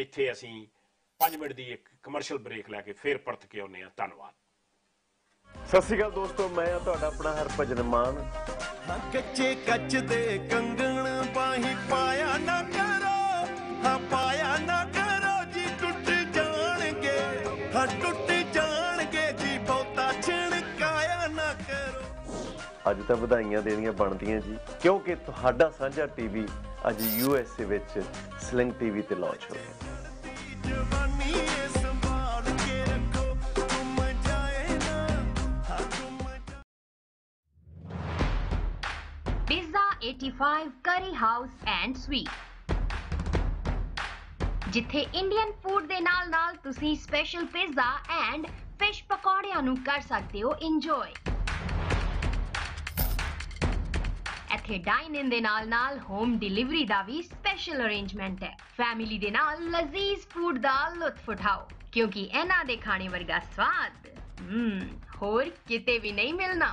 ਇੱਥੇ ਅਸੀਂ 5 ਮਿੰਟ ਦੀ ਇੱਕ ਕਮਰਸ਼ੀਅਲ ਬ੍ਰੇਕ ਲੈ ਕੇ ਫੇਰ ਪਰਤ ਕੇ ਆਉਂਦੇ ਹਾਂ। ਧੰਨਵਾਦ। ਸਤਿ ਸ਼੍ਰੀ ਅਕਾਲ ਦੋਸਤੋ, ਮੈਂ ਹਾਂ ਤੁਹਾਡਾ ਆਪਣਾ ਹਰਭਜਨ ਮਾਨ। ਕੱਚੇ ਕੱਚ ਦੇ ਕੰਗਣ ਬਾਹੀਂ ਪਾਇਆ ਨਾ ਕਰੋ, ਹਾਂ ਪਾਇਆ ਨਾ ਕਰੋ ਜੀ, ਟੁੱਟ ਜਾਣਗੇ, ਹਾਂ ਟੁੱਟ ਜਾਣਗੇ ਜੀ, ਬਹੁਤਾ ਛਿਣਕਾਇਆ ਨਾ ਕਰੋ। ਅੱਜ ਤਾਂ ਵਧਾਈਆਂ ਦੇਣੀਆਂ ਬਣਦੀਆਂ ਜੀ, ਕਿਉਂਕਿ ਤੁਹਾਡਾ ਸਾਂਝਾ ਟੀਵੀ ਅੱਜ USA ਵਿੱਚ ਸਲਿੰਗ TV ਤੇ ਲਾਂਚ ਹੋ ਗਿਆ। Pizza 85 Curry House and Suite, ਜਿੱਥੇ ਇੰਡੀਅਨ ਫੂਡ ਦੇ ਨਾਲ ਤੁਸੀਂ ਸਪੈਸ਼ਲ ਪੀਜ਼ਾ ਐਂਡ ਫਿਸ਼ ਪਕੌੜਿਆਂ ਨੂੰ ਕਰ ਸਕਦੇ ਹੋ ਇੰਜੋਏ। ਇੱਥੇ ਡਾਈਨ ਇਨ ਦੇ ਨਾਲ ਹੋਮ ਡਿਲੀਵਰੀ ਦਾ ਵੀ ਸਪੈਸ਼ਲ ਅਰੇਂਜਮੈਂਟ ਹੈ। ਫੈਮਿਲੀ ਦੇ ਨਾਲ ਲਜ਼ੀਜ਼ ਫੂਡ ਦਾ ਲੁਤਫ ਉਠਾਓ, ਕਿਉਂਕਿ ਇਹਨਾਂ ਦੇ ਖਾਣੇ ਵਰਗਾ ਸਵਾਦ ਹੋਰ ਕਿਤੇ ਵੀ ਨਹੀਂ ਮਿਲਣਾ।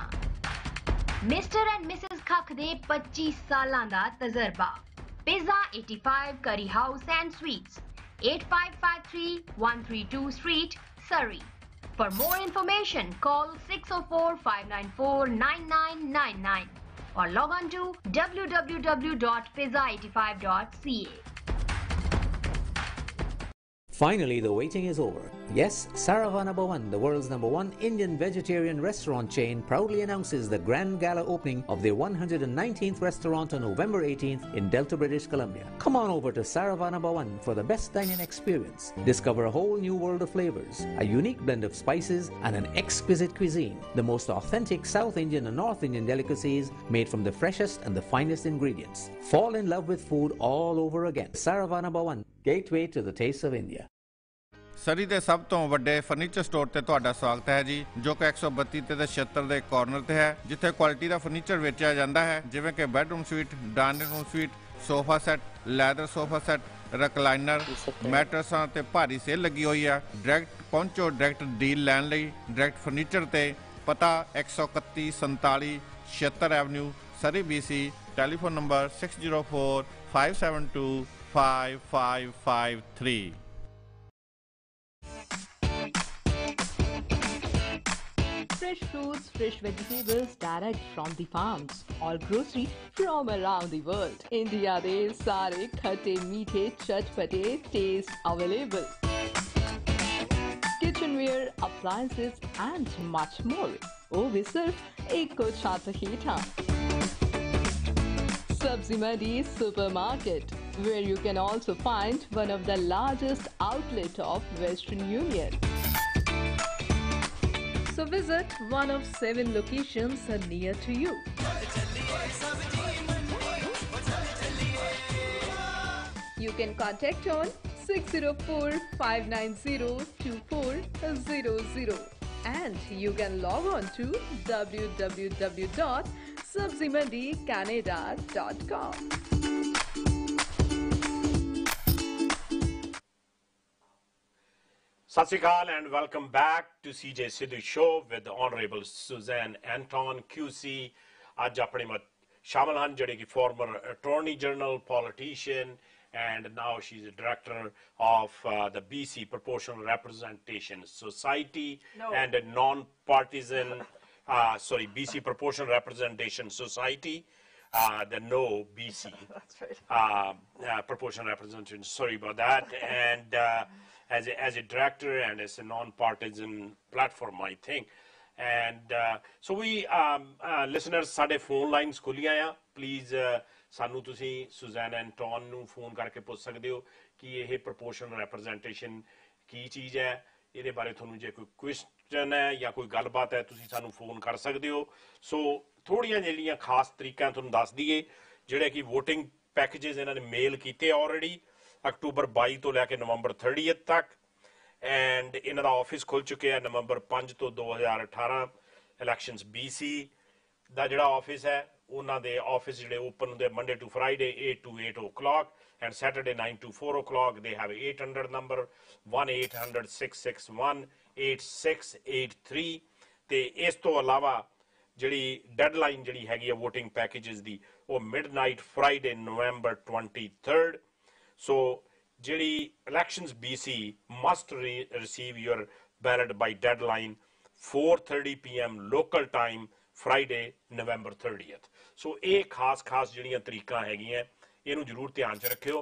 ਮਿਸਟਰ ਐਂਡ ਮਿਸਿਸ ਖੱਖ ਦੇ 25 ਸਾਲਾਂ ਦਾ ਤਜਰਬਾ। Pizza 85 Curry House and Suites, 8553 132 Street, Surrey. For more information, call 604-594-9999 or log on to www.pizza85.ca. Finally, the waiting is over. Yes, Saravana Bhavan, the world's #1 Indian vegetarian restaurant chain, proudly announces the grand gala opening of their 119th restaurant on November 18th in Delta, British Columbia. Come on over to Saravana Bhavan for the best dining experience. Discover a whole new world of flavors, a unique blend of spices, and an exquisite cuisine. The most authentic South Indian and North Indian delicacies made from the freshest and the finest ingredients. Fall in love with food all over again. Saravana Bhavan, gateway to the taste of India. ਸਰੀ ਦੇ ਸਭ ਤੋਂ ਵੱਡੇ furniture store ਤੇ ਤੁਹਾਡਾ ਸਵਾਗਤ ਹੈ ਜੀ, ਜੋ ਕਿ 132 ਤੇ 76 ਦੇ ਕਾਰਨਰ ਤੇ ਹੈ, ਜਿੱਥੇ ਕੁਆਲਿਟੀ ਦਾ ਫਰਨੀਚਰ ਵੇਚਿਆ ਜਾਂਦਾ ਹੈ, ਜਿਵੇਂ ਕਿ bedroom suite, dining room suite, sofa set, leather sofa set, recliner, ਮੈਟਰਸਾਂ ਤੇ ਭਾਰੀ ਸੇਲ ਲੱਗੀ ਹੋਈ ਹੈ। ਡਾਇਰੈਕਟ ਪਹੁੰਚੋ ਡਾਇਰੈਕਟ ਡੀਲ ਲੈਣ ਲਈ ਡਾਇਰੈਕਟ ਫਰਨੀਚਰ ਤੇ। ਪਤਾ 131 47 76 avenue, Surrey BC। Telephone number 604 572 5553। Fresh fruits, fresh vegetables direct from the farms. All groceries from around the world. India de sare khatte meethe chatpate taste available. Kitchenware, appliances and much more. Oh, we serve ek ko chhat hi tha. Sabzi Mandi Supermarket, where you can also find one of the largest outlet of Western Union. So visit one of 7 locations near to you. You can contact on 604-590-2400 and you can log on to www.sabzimandicanada.com. Sat Sri Akal and welcome back to CJ SIDHU show with the Honorable Suzanne Anton QC. Aj apne mat shamal han jehde ki former Attorney General, politician, and now she's a director of the BC Proportional Representation Society and a non-partisan, BC Proportional Representation Society. The no BC. That's right. Proportional representation. Sorry about that. And as a director and as a non-partisan platform, I think. And so we listeners, ਸਾਡੇ phone lines ਖੁੱਲੀਆਂ ਆ. Please ਸਾਨੂੰ ਤੁਸੀਂ Suzanne Anton ਨੂੰ phone ਕਰਕੇ ਪੁੱਛ ਸਕਦੇ ਹੋ ਕਿ ਇਹ proportional representation ਕੀ ਚੀਜ਼ ਹੈ, ਇਹਦੇ ਬਾਰੇ ਤੁਹਾਨੂੰ ਜੇ ਕੋਈ question ਹੈ ਜਾਂ ਕੋਈ ਗੱਲਬਾਤ ਹੈ ਤੁਸੀਂ ਸਾਨੂੰ phone ਕਰ ਸਕਦੇ ਹੋ। ਸੋ ਥੋੜੀਆਂ ਜਿਹੜੀਆਂ ਖਾਸ ਤਰੀਕਾਂ ਤੁਹਾਨੂੰ ਦੱਸ ਦਈਏ, ਜਿਹੜੇ ਕਿ VOTING packages ਇਹਨਾਂ ਨੇ ਮੇਲ ਕੀਤੇ ਆਲਰੇਡੀ ਅਕਤੂਬਰ 22 ਤੋਂ ਲੈ ਕੇ ਨਵੰਬਰ 30 ਤੱਕ, ਐਂਡ ਇਹਨਾਂ ਦਾ ਆਫਿਸ ਖੁੱਲ ਚੁੱਕਿਆ ਨਵੰਬਰ 5 ਤੋਂ 2018 ਇਲੈਕਸ਼ਨਸ BC ਦਾ ਜਿਹੜਾ ਆਫਿਸ ਹੈ, ਉਹਨਾਂ ਦੇ ਆਫਿਸ ਜਿਹੜੇ ਓਪਨ ਹੁੰਦੇ Monday to Friday 8 to 8 o'clock and Saturday 9 to 4 o'clock. They have 800 number 1-800-661-8683 ਤੇ ਇਸ ਤੋਂ ਇਲਾਵਾ ਜਿਹੜੀ ਡੈਡਲਾਈਨ ਜਿਹੜੀ ਹੈਗੀ ਹੈ VOTING packages ਦੀ, ਉਹ midnight Friday November 23rd. So ਜਿਹੜੀ elections BC must receive your ballot by deadline 4:30 PM local time Friday November 30th. So ਇਹ ਖਾਸ ਜਿਹੜੀਆਂ ਤਰੀਕਾਂ ਹੈਗੀਆਂ ਇਹਨੂੰ ਜ਼ਰੂਰ ਧਿਆਨ 'ਚ ਰੱਖਿਓ।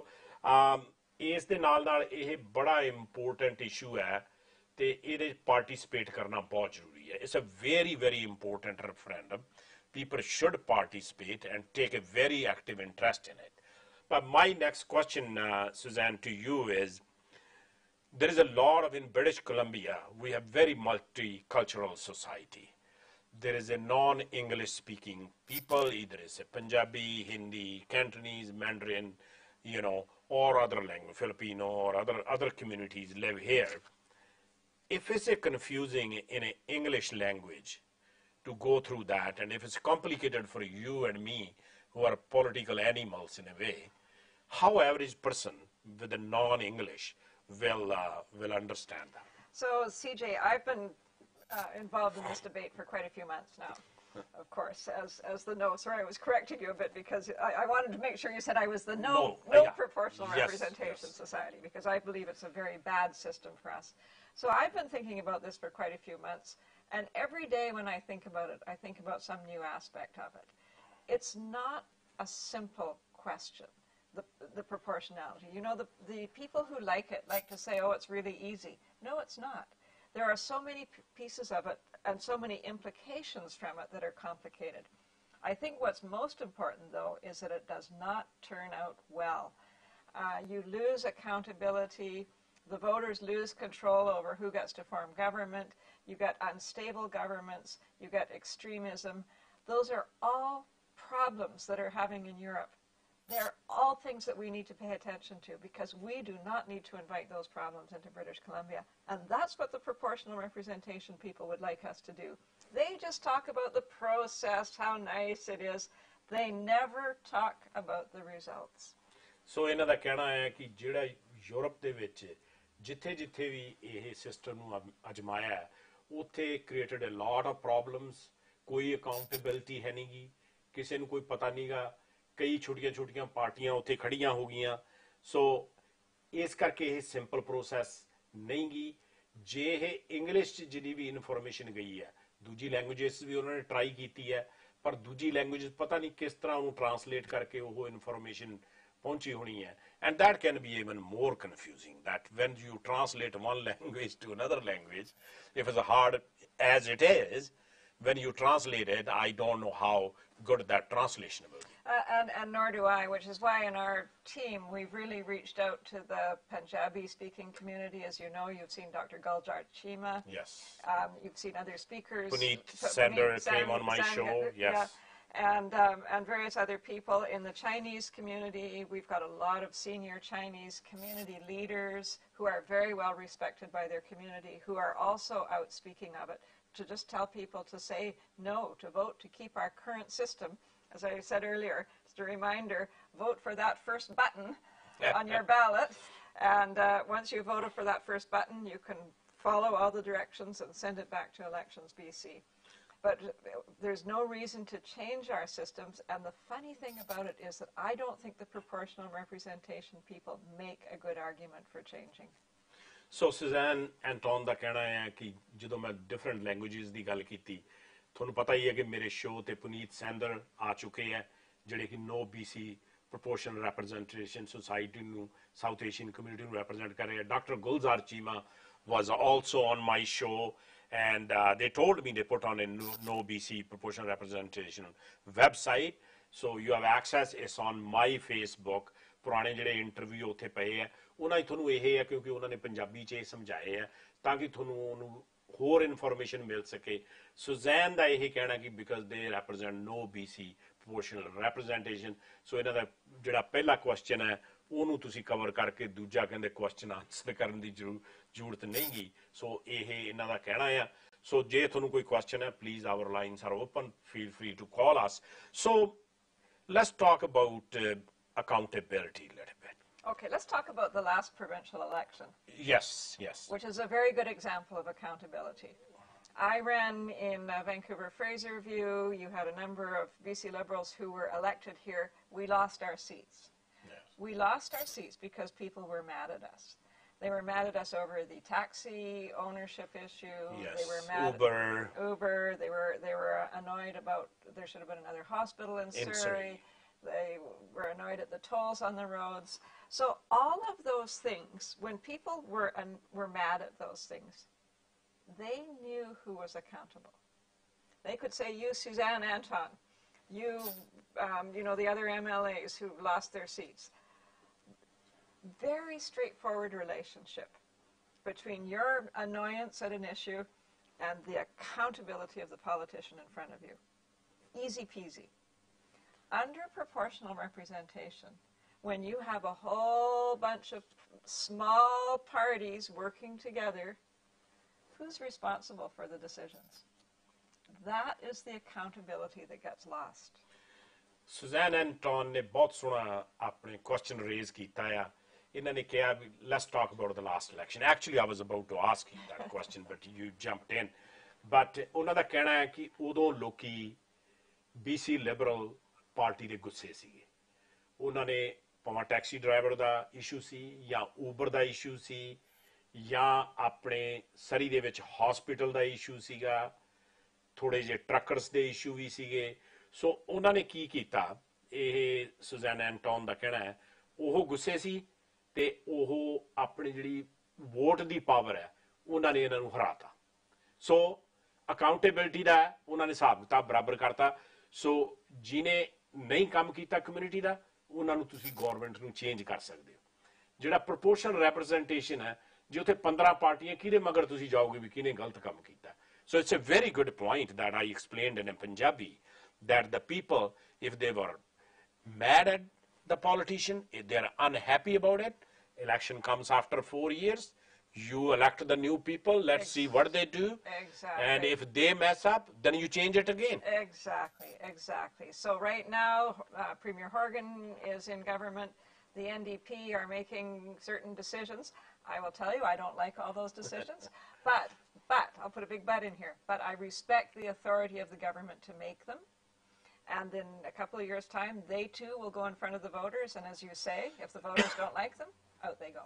ਇਸ ਦੇ ਨਾਲ ਇਹ ਬੜਾ ਇੰਪੋਰਟੈਂਟ ਇਸ਼ੂ ਹੈ ਤੇ ਇਹਦੇ ਪਾਰਟਿਸਿਪੇਟ ਕਰਨਾ ਬਹੁਤ ਜ਼ਰੂਰੀ ਹੈ। It's a very, very important referendum. People should participate and take a very active interest in it. But my next question, Suzanne, to you is, there is a lot of, in British Columbia, we have very multicultural society. There is a non-English speaking people, either it's a Punjabi, Hindi, Cantonese, Mandarin, or other language, Filipino, or other communities live here. If it's a confusing in an English language to go through that, and if it's complicated for you and me, who are political animals in a way, how average person with a non-English will understand that? So, CJ, I've been involved in this debate for quite a few months now, of course, as the no. Sorry, I was correcting you a bit because I wanted to make sure you said I was the no yeah. Proportional Representation Society, because I believe it's a very bad system for us. So I've been thinking about this for quite a few months, and every day when I think about it, I think about some new aspect of it. It's not a simple question, the proportionality. You know, the people who like it like to say, oh, it's really easy. No, it's not. There are so many pieces of it and so many implications from it that are complicated. I think what's most important, though, is that it does not turn out well. You lose accountability. The voters lose control over who gets to form government. You get unstable governments. You get extremism. Those are all problems that are having in Europe. They're all things that we need to pay attention to, because we do not need to invite those problems into British Columbia. And that's what the proportional representation people would like us to do. They just talk about the process, how nice it is. They never talk about the results. So ਇਹਨਾਂ ਦਾ ਕਹਿਣਾ ਹੈ ਕਿ ਜਿਹੜਾ Europe ਦੇ ਵਿੱਚ ਜਿੱਥੇ ਵੀ ਇਹ system ਨੂੰ ਅਜਮਾਇਆ ਹੈ, ਉੱਥੇ created a lot of problems, ਕੋਈ accountability ਹੈ ਨਹੀਂਗੀ, ਕਿਸੇ ਨੂੰ ਕੋਈ ਪਤਾ ਨਹੀਂਗਾ, ਕਈ ਛੋਟੀਆਂ ਪਾਰਟੀਆਂ ਉੱਥੇ ਖੜੀਆਂ ਹੋ ਗਈਆਂ। ਸੋ ਇਸ ਕਰਕੇ ਇਹ ਸਿੰਪਲ ਪ੍ਰੋਸੈਸ ਨਹੀਂ ਗੀ। ਜੇ ਇਹ ਇੰਗਲਿਸ਼ 'ਚ ਜਿਹੜੀ ਵੀ ਇਨਫੋਰਮੇਸ਼ਨ ਗਈ ਹੈ, ਦੂਜੀ ਲੈਂਗੁਏਜਸ ਵੀ ਉਹਨਾਂ ਨੇ ਟਰਾਈ ਕੀਤੀ ਹੈ, ਪਰ ਦੂਜੀ ਲੈਂਗੁਏਜ ਪਤਾ ਨਹੀਂ ਕਿਸ ਤਰ੍ਹਾਂ ਉਹਨੂੰ ਟਰਾਂਸਲੇਟ ਕਰਕੇ ਉਹ ਇਨਫੋਰਮੇਸ਼ਨ ਪਹੁੰਚੀ ਹੋਣੀ ਹੈ। And that can be even more confusing, that when you translate one language to another language, if it's hard as it is, when you translate it, I don't know how good that translation will be. And nor do I, which is why in our team we've really reached out to the Punjabi-speaking community. As you know, you've seen Dr. Guljar Chima. Yes. You've seen other speakers. Puneet Sandhya came on my show. Yes. Yeah. And various other people in the Chinese community. We've got a lot of senior Chinese community leaders who are very well respected by their community, who are also out speaking of it, to just tell people to say no, to vote to keep our current system. As I said earlier, just a reminder, vote for that first button on your ballot. And once you voted for that first button, you can follow all the directions and send it back to Elections BC. But there's no reason to change our systems. And the funny thing about it is that I don't think the proportional representation people make a good argument for changing. So Suzanne Anton ਦਾ ਕਹਿਣਾ ਹੈ ਕਿ ਜਦੋਂ ਮੈਂ different languages ਦੀ ਗੱਲ ਕੀਤੀ, ਤੁਹਾਨੂੰ ਪਤਾ ਹੀ ਹੈ ਕਿ ਮੇਰੇ ਸ਼ੋਅ ਤੇ ਪੁਨੀਤ ਸੈਂਦਰ ਆ ਚੁੱਕੇ ਹੈ, ਜਿਹੜੇ ਕਿ No BC proportional representation society ਨੂੰ, South Asian community ਨੂੰ represent ਕਰ ਰਹੇ ਹੈ. Dr. Gulzar Chima was also on my show, and they told me they put on a No BC proportional representation website, so you have access. It's on my Facebook. ਪੁਰਾਣੇ ਜਿਹੜੇ interview ਉੱਥੇ ਪਏ ਹੈ, ਉਹਨਾਂ 'ਚ ਤੁਹਾਨੂੰ ਇਹ ਹੈ ਕਿਉਂਕਿ ਉਹਨਾਂ ਨੇ ਪੰਜਾਬੀ 'ਚ ਇਹ ਸਮਝਾਏ ਹੈ ਤਾਂ ਕਿ ਤੁਹਾਨੂੰ ਉਹਨੂੰ ਹੋਰ ਇਨਫੋਰਮੇਸ਼ਨ ਮਿਲ ਸਕੇ। ਸੁਜ਼ੈਨ ਦਾ ਇਹ ਕਹਿਣਾ ਕਿ ਬਿਕਾਜ਼ ਦੇ ਰੈਪਰੈਜ਼ੈਂਟ No BC proportional representation, ਸੋ ਇਹਨਾਂ ਦਾ ਜਿਹੜਾ ਪਹਿਲਾ ਕੁਐਸਚਨ ਹੈ ਉਹਨੂੰ ਤੁਸੀਂ ਕਵਰ ਕਰਕੇ ਦੂਜਾ ਕਹਿੰਦੇ ਕੁਐਸਚਨ ਆਨਸਰ ਕਰਨ ਦੀ ਜ਼ਰੂਰਤ ਨਹੀਂ ਗੀ। ਸੋ ਇਹ ਇਹਨਾਂ ਦਾ ਕਹਿਣਾ ਆ। ਸੋ ਜੇ ਤੁਹਾਨੂੰ ਕੋਈ ਕੁਐਸਚਨ ਹੈ, please our lines are open, feel free to call us. So let's talk about accountability a little bit. Okay, let's talk about the last provincial election. Yes, yes. Which is a very good example of accountability. I ran in Vancouver Fraserview. You had a number of BC Liberals who were elected here. We lost our seats. Yes. We lost our seats because people were mad at us. They were mad at us over the taxi ownership issue. Yes. They were mad Uber. They were annoyed about there should have been another hospital in Surrey. They were annoyed at the tolls on the roads. So all of those things, when people were mad at those things, they knew who was accountable. They could say, you, Suzanne Anton, you know, the other MLAs who lost their seats. Very straightforward relationship between your annoyance at an issue and the accountability of the politician in front of you. Easy peasy. Under proportional representation, when you have a whole bunch of small parties working together, who's responsible for the decisions? That is the accountability that gets lost. Suzanne Anton ਨੇ ਬਹੁਤ ਸੋਹਣਾ ਆਪਣੇ question raise ਕੀਤਾ ਆ। ਇਹਨਾਂ ਨੇ ਕਿਹਾ ਵੀ let's talk about the last election. Actually, I was about to ask you that question, but you jumped in. But ਉਹਨਾਂ ਦਾ ਕਹਿਣਾ ਹੈ ਕਿ ਉਦੋਂ ਲੋਕੀ BC Liberal ਪਾਰਟੀ ਦੇ ਗੁੱਸੇ ਸੀਗੇ। ਉਹਨਾਂ ਨੇ ਭਾਵੇਂ ਟੈਕਸੀ ਡਰਾਈਵਰ ਦਾ ਇਸ਼ੂ ਸੀ ਜਾਂ ਊਬਰ ਦਾ ਇਸ਼ੂ ਸੀ ਜਾਂ ਆਪਣੇ ਸਰੀ ਦੇ ਵਿੱਚ ਹਸਪੀਟਲ ਦਾ ਇਸ਼ੂ ਸੀਗਾ, ਥੋੜੇ ਜਿਹੇ ਟਰੱਕਰਸ ਦੇ ਇਸ਼ੂ ਵੀ ਸੀਗੇ। ਸੋ ਉਹਨਾਂ ਨੇ ਕੀ ਕੀਤਾ, ਇਹ ਸੁਜ਼ੈਨ ਐਂਟਨ ਦਾ ਕਹਿਣਾ ਹੈ, ਉਹ ਗੁੱਸੇ ਸੀ ਤੇ ਉਹ ਆਪਣੀ ਜਿਹੜੀ ਵੋਟ ਦੀ ਪਾਵਰ ਹੈ ਉਹਨਾਂ ਨੇ ਇਹਨਾਂ ਨੂੰ ਹਰਾਤਾ। ਸੋ ਅਕਾਊਂਟੇਬਿਲਿਟੀ ਦਾ ਉਹਨਾਂ ਨੇ ਹਿਸਾਬ ਕਿਤਾਬ ਬਰਾਬਰ ਕਰਤਾ। ਸੋ ਜਿਹਨੇ ਨਹੀਂ ਕੰਮ ਕੀਤਾ ਕਮਿਊਨਿਟੀ ਦਾ, ਉਹਨਾਂ ਨੂੰ ਤੁਸੀਂ ਗੌਰਮੈਂਟ ਨੂੰ ਚੇਂਜ ਕਰ ਸਕਦੇ ਹੋ। ਜਿਹੜਾ ਪ੍ਰੋਪੋਰਸ਼ਨਲ ਰੈਪਰੈਜ਼ੈਂਟੇਸ਼ਨ ਹੈ, ਜੇ ਉੱਥੇ 15 ਪਾਰਟੀਆਂ, ਕਿਹਦੇ ਮਗਰ ਤੁਸੀਂ ਜਾਓਗੇ ਵੀ ਕਿਹਨੇ ਗਲਤ ਕੰਮ ਕੀਤਾ। So it's a very good point that I explained in Punjabi, that the people, if they were mad at the politician, if they're unhappy about it, election comes after 4 years, you elect the new people, let's see what they do. Exactly. And if they mess up, then you change it again. Exactly. So right now, Premier Horgan is in government. The NDP are making certain decisions. I will tell you, I don't like all those decisions, but I'll put a big but in here, but I respect the authority of the government to make them. And in a couple of years' time, they too will go in front of the voters, and as you say, if the voters don't like them, out they go.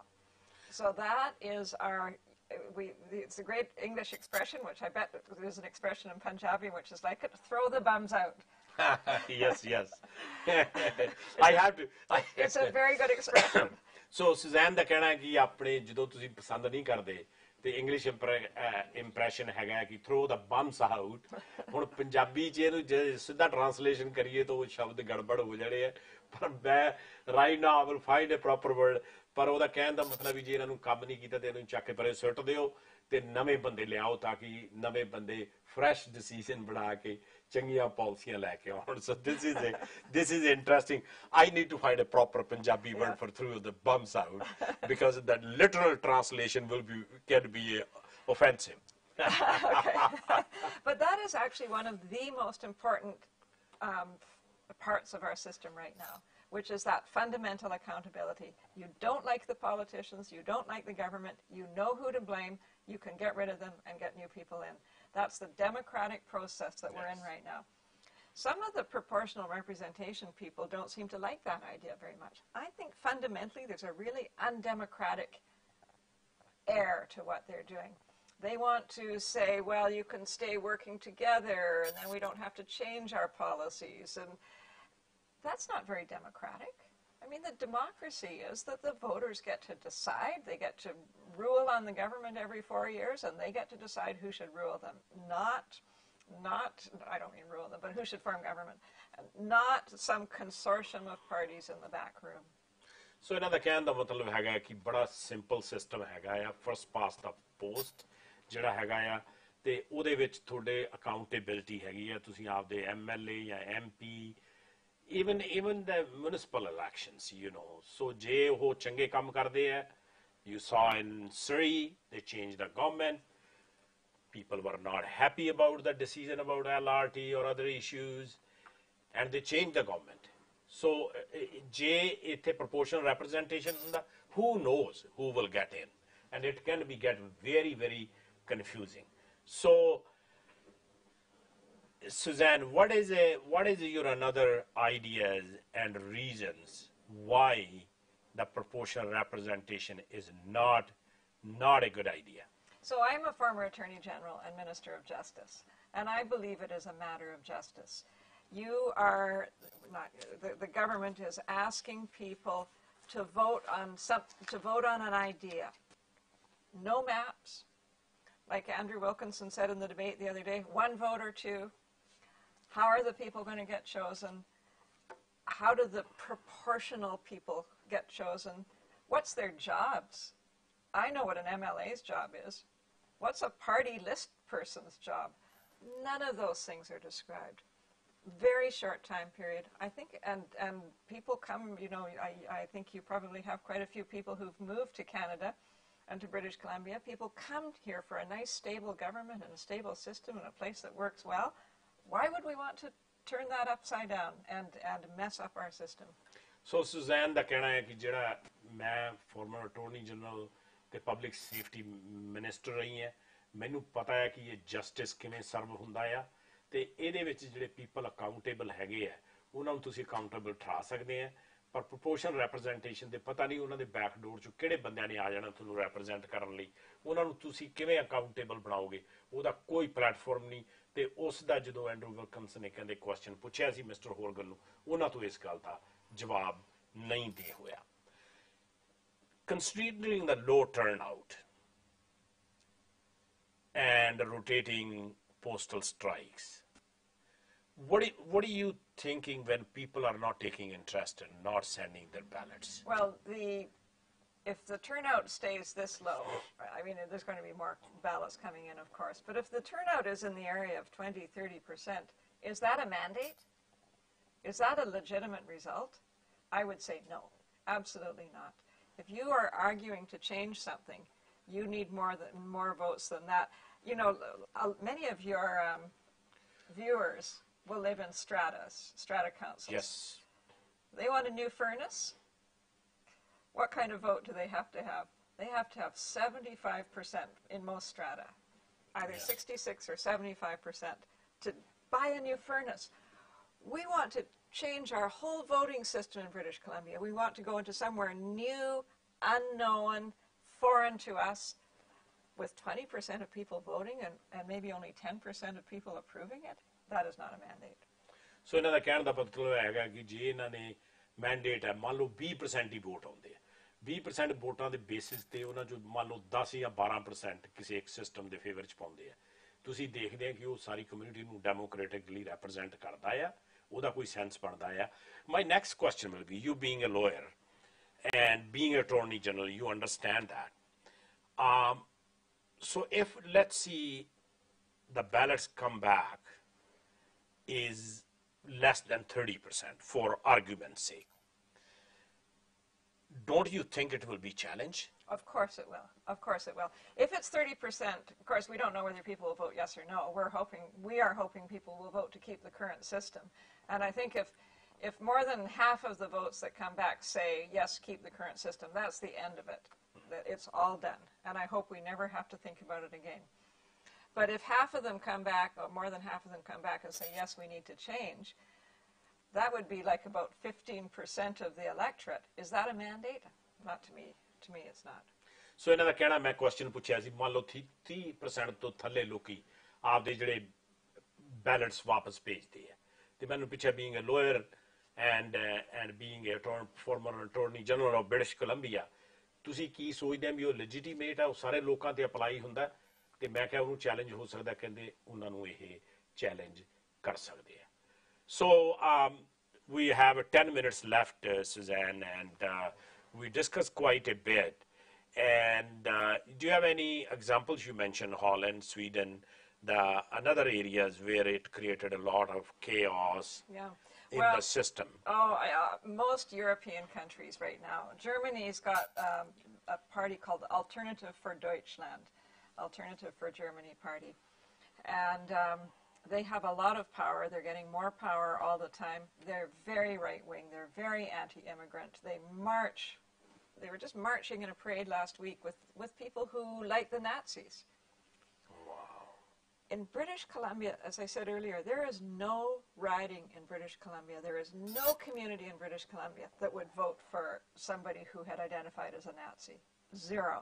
So that is it's a great English expression, which I bet there's an expression in Punjabi which is like it, throw the bums out. Yes. I have to. It's a very good expression. So Suzanne ਦਾ ਕਹਿਣਾ ਹੈ ਕਿ ਆਪਣੇ ਜਦੋਂ ਤੁਸੀਂ ਪਸੰਦ ਨਹੀਂ ਕਰਦੇ ਤੇ ਇੰਗਲਿਸ਼ ਇੰਪ੍ਰੈਸ਼ਨ ਹੈਗਾ ਕਿ ਥਰੋ ਦਾ ਬੰਬਸ ਆਊਟ। ਹੁਣ ਪੰਜਾਬੀ 'ਚ ਇਹਨੂੰ ਜੇ ਸਿੱਧਾ ਟਰਾਂਸਲੇਸ਼ਨ ਕਰੀਏ ਤਾਂ ਉਹ ਸ਼ਬਦ ਗੜਬੜ ਹੋ ਜਾਣੇ ਆ, ਪਰ ਮੈਂ right now will find a proper word. ਪਰ ਉਹਦਾ ਕਹਿਣ ਦਾ ਮਤਲਬ ਵੀ ਜੇ ਇਹਨਾਂ ਨੂੰ ਕੰਮ ਨਹੀਂ ਕੀਤਾ ਤੇ ਇਹਨੂੰ ਚੱਕ ਕੇ ਪਰੇ ਸੁੱਟ ਦਿਓ ਤੇ ਨਵੇਂ ਬੰਦੇ ਲਿਆਓ, ਤਾਂ ਕਿ ਨਵੇਂ ਬੰਦੇ ਫਰੈਸ਼ ਡਿਸੀਜਨ ਬਣਾ ਕੇ ਚੰਗੀਆਂ ਪਾਲਿਸੀਆਂ ਲੈ ਕੇ ਆਉਣ। ਸੋ this is interesting. I need to find a proper Punjabi word for through the bums out, because that literal translation can be offensive. Okay. But that is actually one of the most important parts of our system right now, which is that fundamental accountability. You don't like the politicians, you don't like the government, you know who to blame, you can get rid of them and get new people in. That's the democratic process that we're in right now. Some of the proportional representation people don't seem to like that idea very much. I think fundamentally there's a really undemocratic air to what they're doing. They want to say, well, you can stay working together and then we don't have to change our policies. And that's not very democratic. I mean, the democracy is that the voters get to decide. They get to rule on the government every 4 years, and they get to decide who should rule them. Not, I don't mean rule them, but who should form government. Not some consortium of parties in the back room. ਸੋ ਇਹਨਾਂ ਦਾ ਕਹਿਣ ਦਾ ਮਤਲਬ ਹੈਗਾ ਕਿ ਬੜਾ simple system ਹੈਗਾ ਆ, first past ਦਾ post ਜਿਹੜਾ ਹੈਗਾ ਆ, ਤੇ ਉਹਦੇ ਵਿੱਚ ਤੁਹਾਡੇ ਅਕਾਊਂਟੇਬਿਲਿਟੀ ਹੈਗੀ ਆ। ਤੁਸੀਂ ਆਪਦੇ MLA ਜਾਂ MP, even the municipal elections, you know. So ਜੇ ਉਹ ਚੰਗੇ ਕੰਮ ਕਰਦੇ ਆ, you saw in Surrey, they changed the government. People were not happy about the decision about LRT or other issues, and they changed the government. So ਜੇ ਇੱਥੇ proportional representation ਹੁੰਦਾ, who knows who will get in, and it can get very, very confusing. So Suzanne, what is your another ideas and reasons why the proportional representation is not a good idea? So I'm a former Attorney General and Minister of Justice, and I believe it is a matter of justice. You are the government is asking people to vote on an idea. No maps. Like Andrew Wilkinson said in the debate the other day, one vote or two. How are the people going to get chosen? How do the proportional people get chosen? What's their jobs? I know what an MLA's job is. What's a party list person's job? None of those things are described. Very short time period. I think, and people come, you know, I think you probably have quite a few people who've moved to Canada and to British Columbia. People come here for a nice stable government and a stable system and a place that works well. Why would we want to turn that upside down and mess up our system? So Suzanne ਦਾ ਕਹਿਣਾ ਹੈ ਕਿ ਜਿਹੜਾ ਮੈਂ farmer attorney general ਤੇ public safety minister ਰਹੀ ਹਾਂ, ਮੈਨੂੰ ਪਤਾ ਹੈ ਕਿ ਇਹ ਜਸਟਿਸ ਕਿਵੇਂ ਸਰਵ ਹੁੰਦਾ ਆ, ਤੇ ਇਹਦੇ ਵਿੱਚ ਜਿਹੜੇ ਪੀਪਲ ਅਕਾਊਂਟੇਬਲ ਹੈਗੇ ਆ ਉਹਨਾਂ ਨੂੰ ਤੁਸੀਂ ਅਕਾਊਂਟੇਬਲ ਠਹਿਰਾ ਸਕਦੇ ਆ। ਪਰ ਪ੍ਰੋਪੋਰਸ਼ਨਲ ਰੈਪਰੈਜ਼ੈਂਟੇਸ਼ਨ ਦੇ ਪਤਾ ਨਹੀਂ ਉਹਨਾਂ ਦੇ ਬੈਕਡੋਰ 'ਚੋਂ ਕਿਹੜੇ ਬੰਦਿਆਂ ਨੇ ਆ ਜਾਣਾ ਤੁਹਾਨੂੰ ਰੈਪਰੈਜ਼ੈਂਟ ਕਰਨ ਲਈ, ਉਹਨਾਂ ਨੂੰ ਤੁਸੀਂ ਕਿਵੇਂ ਅਕਾਊਂਟੇਬਲ ਬਣਾਓਗੇ, ਉਹਦਾ ਕੋਈ ਪਲੇਟਫਾਰਮ ਨਹੀਂ। ਤੇ ਉਸ ਦਾ ਜਦੋਂ ਐਂਡਰੂ ਵਿਲਕਨਸ ਨੇ ਕਹਿੰਦੇ ਕੁਐਸਚਨ ਪੁੱਛਿਆ ਸੀ ਮਿਸਟਰ ਹੋਰਗਨ ਨੂੰ, ਉਹਨਾਂ ਤੋਂ ਇਸ ਗੱਲ ਦਾ ਜਵਾਬ ਨਹੀਂ ਦੇ ਹੋਇਆ। Considering the low turnout and rotating postal strikes, what are you thinking when people are not taking interest in not sending their ballots? Well, if the turnout stays this low, I mean, there's going to be more ballots coming in, of course, but if the turnout is in the area of 20, 30%, is that a mandate? Is that a legitimate result? I would say no, absolutely not. If you are arguing to change something, you need more votes than that. You know, many of your viewers will live in strata councils. Yes. They want a new furnace. What kind of vote do they have to have? They have to have 75% in most strata, either 66 or 75% to buy a new furnace. We want to change our whole voting system in British Columbia. We want to go into somewhere new, unknown, foreign to us, with 20% of people voting and maybe only 10% of people approving it. That is not a mandate. ਸੋ ਇਹਨਾਂ ਦਾ ਕਹਿਣ ਦਾ ਮਤਲਬ ਹੈਗਾ ਕਿ ਜੇ ਇਹਨਾਂ ਨੇ mandate ਹੈ, ਮੰਨ ਲਓ 20% ਹੀ ਵੋਟ ਆਉਂਦੇ ਆ, 20% ਵੋਟਾਂ ਦੇ ਬੇਸਿਸ ਤੇ ਉਹਨਾਂ 'ਚੋਂ ਮੰਨ ਲਓ 10 ਜਾਂ 12% ਕਿਸੇ ਇੱਕ ਸਿਸਟਮ ਦੇ ਫੇਵਰ 'ਚ ਪਾਉਂਦੇ ਆ, ਤੁਸੀਂ ਦੇਖਦੇ ਆ ਕਿ ਉਹ ਸਾਰੀ ਕਮਿਊਨਿਟੀ ਨੂੰ ਡੈਮੋਕ੍ਰੈਟਿਕਲੀ ਰੈਪਰੈਜ਼ੈਂਟ ਕਰਦਾ ਆ, ਉਹਦਾ ਕੋਈ ਸੈਂਸ ਬਣਦਾ ਆ। My next question will be, you being a liar and being Attorney General, you understand that. So if, let's see, the ballots come back is less than 30%, for argument's sake, don't you think it will be challenged? Of course it will. Of course it will. If it's 30%, of course, we don't know whether people will vote yes or no. We are hoping people will vote to keep the current system. And I think if more than half of the votes that come back say, yes, keep the current system, that's the end of it. That it's all done. And I hope we never have to think about it again. But if half of them come back, or more than half of them come back and say, yes, we need to change, that would be like about 15% of the electorate. Is that a mandate? Not to me. To me, it's not. ਸੋ ਇਹਨਾਂ ਦਾ ਕਹਿਣਾ, ਮੈਂ question ਪੁੱਛਿਆ ਸੀ, ਮੰਨ ਲਓ 30% ਤੋਂ ਥੱਲੇ ਲੋਕੀ ਆਪਦੇ ਜਿਹੜੇ ਬੈਲਟਸ ਵਾਪਸ ਭੇਜਦੇ ਆ, ਤੇ ਮੈਨੂੰ ਪਿੱਛੇ being a liar and being a former Attorney General of British Columbia, ਤੁਸੀਂ ਕੀ ਸੋਚਦੇ ਆ ਵੀ ਉਹ ਲੈਜੀਟੀਮੇਟ ਆ, ਉਹ ਸਾਰੇ ਲੋਕਾਂ ਤੇ ਅਪਲਾਈ ਹੁੰਦਾ? ਤੇ ਮੈਂ ਕਿਹਾ ਉਹਨੂੰ ਚੈਲੰਜ ਹੋ ਸਕਦਾ, ਕਹਿੰਦੇ ਉਹਨਾਂ ਨੂੰ ਇਹ ਚੈਲੰਜ ਕਰ ਸਕਦੇ ਆ। So we have 10 minutes left, Suzanne, and we discussed quite a bit. And do you have any examples? You mentioned Holland, Sweden, another areas where it created a lot of chaos. Yeah. In the system. Most European countries right now. Germany's got a party called Alternative for Deutschland, Alternative for Germany party. And they have a lot of power. They're getting more power all the time. They're very right-wing. They're very anti-immigrant. They march. They were just marching in a parade last week with people who like the Nazis. In British Columbia, as I said earlier, there is no riding in British Columbia. There is no community in British Columbia that would vote for somebody who had identified as a Nazi. Zero.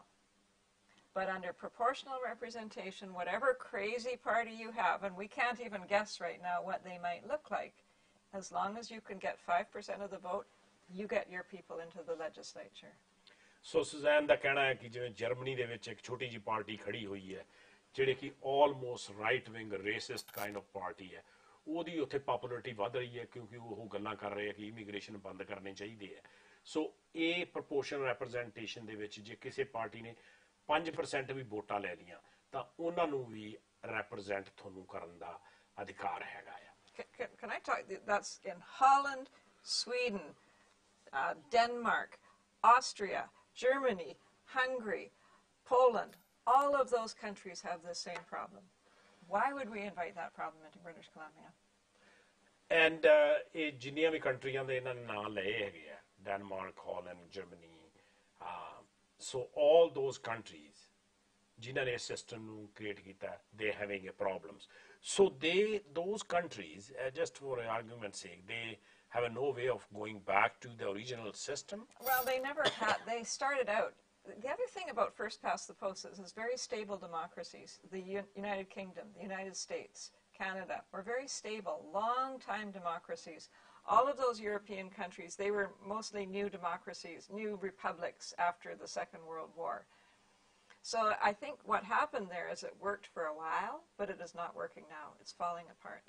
But under proportional representation, whatever crazy party you have, and we can't even guess right now what they might look like, as long as you can get 5% of the vote, you get your people into the legislature. So Suzanne ਦਾ ਕਹਿਣਾ ਹੈ ਕਿ ਜਿਵੇਂ Germany ਦੇ ਵਿੱਚ ਇੱਕ ਛੋਟੀ ਜਿਹੀ party ਖੜੀ ਹੋਈ ਹੈ, ਜਿਹੜੇ ਕਿ almost right wing racist kind of party ਹੈ, ਉਹਦੀ ਉੱਥੇ ਪਪੂਲੈਰਿਟੀ ਵੱਧ ਰਹੀ ਹੈ ਕਿਉਂਕਿ ਉਹ ਗੱਲਾਂ ਕਰ ਰਹੇ ਆ ਕਿ ਇਮੀਗ੍ਰੇਸ਼ਨ ਬੰਦ ਕਰਨੇ ਚਾਹੀਦੇ ਹੈ। ਸੋ ਇਹ ਪ੍ਰਪੋਰਸ਼ਨਲ ਰੈਪਰੈਜ਼ੈਂਟੇਸ਼ਨ ਦੇ ਵਿੱਚ ਜੇ ਕਿਸੇ ਪਾਰਟੀ ਨੇ 5% ਵੀ ਵੋਟਾਂ ਲੈ ਲਈਆਂ ਤਾਂ ਉਹਨਾਂ ਨੂੰ ਵੀ ਰੈਪਰੈਜ਼ੈਂਟ ਤੁਹਾਨੂੰ ਕਰਨ ਦਾ ਅਧਿਕਾਰ ਹੈਗਾ ਆ। Can I talk? That's in Holland, Sweden, Denmark, Austria, Germany, Hungary, Poland. All of those countries have the same problem. Why would we invite that problem into British Columbia? And ਇਹ ਜਿੰਨੀਆਂ ਵੀ ਕੰਟਰੀਆਂ ਦੇ ਇਹਨਾਂ ਨੇ ਨਾਂ ਲਏ ਹੈਗੇ ਆ, Denmark, Holland, Germany, so all those countries ਜਿਨ੍ਹਾਂ ਨੇ ਇਸ ਸਿਸਟਮ ਨੂੰ ਕ੍ਰੀਏਟ ਕੀਤਾ, they having a problems. So those countries, just for argument's sake, they have no way of going back to the original system? Well, they never had. They started out. The other thing about first past the post is very stable democracies. The United Kingdom, the United States, Canada were very stable, long-time democracies. All of those European countries, they were mostly new democracies, new republics after the Second World War. So I think what happened there is it worked for a while, but it is not working now. It's falling apart.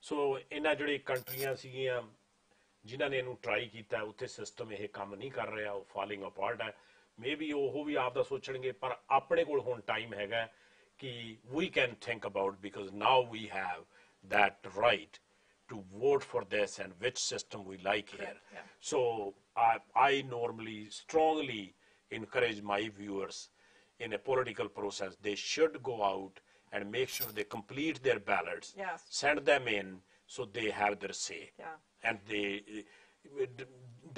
So ਇਹਨਾਂ ਜਿਹੜੀ ਕੰਟਰੀਆਂ ਸੀਗੀਆਂ ਜਿਨ੍ਹਾਂ ਨੇ ਇਹਨੂੰ try ਕੀਤਾ ਉੱਥੇ system ਇਹ ਕੰਮ ਨਹੀਂ ਕਰ ਰਿਹਾ, ਉਹ ਫਾਲਿੰਗ ਅਪਾਰਟ ਹੈ। ਮੇਬੀ ਉਹ ਵੀ ਆਪ ਦਾ ਸੋਚਣਗੇ, ਪਰ ਆਪਣੇ ਕੋਲ ਹੁਣ ਟਾਈਮ ਹੈਗਾ ਕਿ we can think about, because now we have that right to vote for this and which system we like here. Yeah. So I normally strongly encourage my viewers in a political process, they should go out and make sure they complete their ballots, Yes. send them in so they have their say. Yeah. And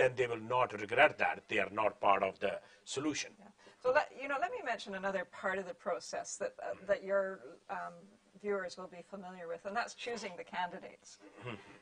then they will not regret that they are not part of the solution. Yeah. So let me mention another part of the process that your viewers will be familiar with, and that's choosing the candidates.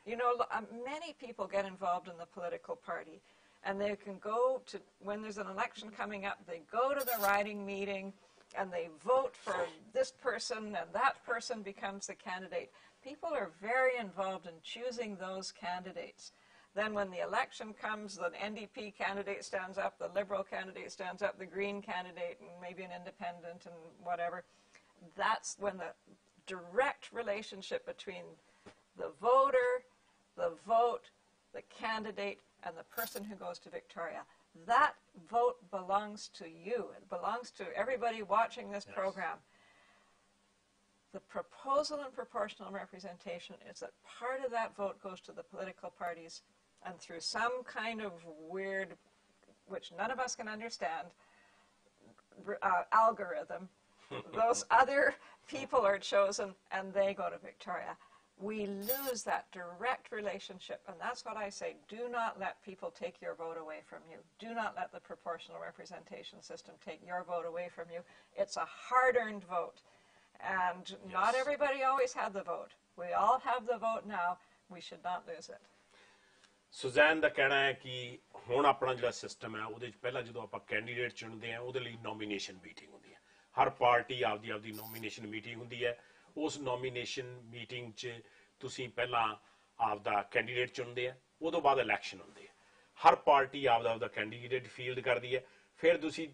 Many people get involved in the political party, and they can go to, when there's an election coming up, they go to the riding meeting and they vote for this person, and that person becomes the candidate. People are very involved in choosing those candidates. Then when the election comes, the NDP candidate stands up, the Liberal candidate stands up, the Green candidate, and maybe an independent and whatever. That's when the direct relationship between the voter, the vote, the candidate, and the person who goes to Victoria. That vote belongs to you. It belongs to everybody watching this program. The proposal and proportional representation is that part of that vote goes to the political parties, and through some kind of weird, which none of us can understand, algorithm, those other people are chosen and they go to Victoria. We lose that direct relationship, and that's what I say. Do not let people take your vote away from you. Do not let the proportional representation system take your vote away from you. It's a hard-earned vote, and not everybody always had the vote. We all have the vote now. We should not lose it. Suzanne ਦਾ ਕਹਿਣਾ ਹੈ ਕਿ ਹੁਣ ਆਪਣਾ ਜਿਹੜਾ system ਹੈ ਉਹਦੇ 'ਚ ਪਹਿਲਾਂ ਜਦੋਂ ਆਪਾਂ ਕੈਂਡੀਡੇਟ ਚੁਣਦੇ ਹਾਂ ਉਹਦੇ ਲਈ ਨੋਮੀਨੇਸ਼ਨ ਮੀਟਿੰਗ ਹੁੰਦੀ ਹੈ। ਹਰ ਪਾਰਟੀ ਆਪਦੀ ਨੋਮੀਨੇਸ਼ਨ ਮੀਟਿੰਗ ਹੁੰਦੀ ਹੈ। ਉਸ ਨੋਮੀਨੇਸ਼ਨ ਮੀਟਿੰਗ 'ਚ ਤੁਸੀਂ ਪਹਿਲਾਂ ਆਪਦਾ ਕੈਂਡੀਡੇਟ ਚੁਣਦੇ ਆ, ਉਦੋਂ ਬਾਅਦ ਇਲੈਕਸ਼ਨ ਹੁੰਦੇ ਆ। ਹਰ ਪਾਰਟੀ ਆਪਦਾ ਕੈਂਡੀਡੇਟ ਫੀਲਡ ਕਰਦੀ ਹੈ, ਫਿਰ ਤੁਸੀਂ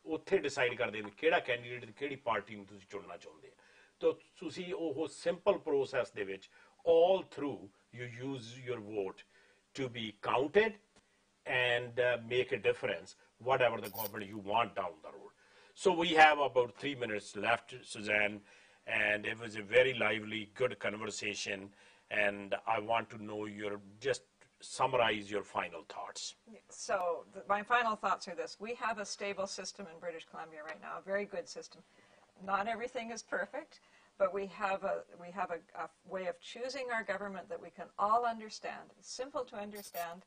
ਉੱਥੇ ਡਿਸਾਈਡ ਕਰਦੇ ਹੋ ਕਿਹੜਾ ਕੈਂਡੀਡੇਟ ਕਿਹੜੀ ਪਾਰਟੀ ਨੂੰ ਤੁਸੀਂ ਚੁਣਨਾ ਚਾਹੁੰਦੇ ਆ। ਤਾਂ ਤੁਸੀਂ ਉਹ ਸਿੰਪਲ ਪ੍ਰੋਸੈਸ ਦੇ ਵਿੱਚ all through you use your vote to be counted and make a difference whatever the government you want down the road. So we have about 3 minutes left, Suzanne, and it was a very lively, good conversation, and I want to know just summarize your final thoughts. So my final thoughts are this. We have a stable system in British Columbia right now, a very good system. Not everything is perfect, but we have a way of choosing our government that we can all understand. It's simple to understand,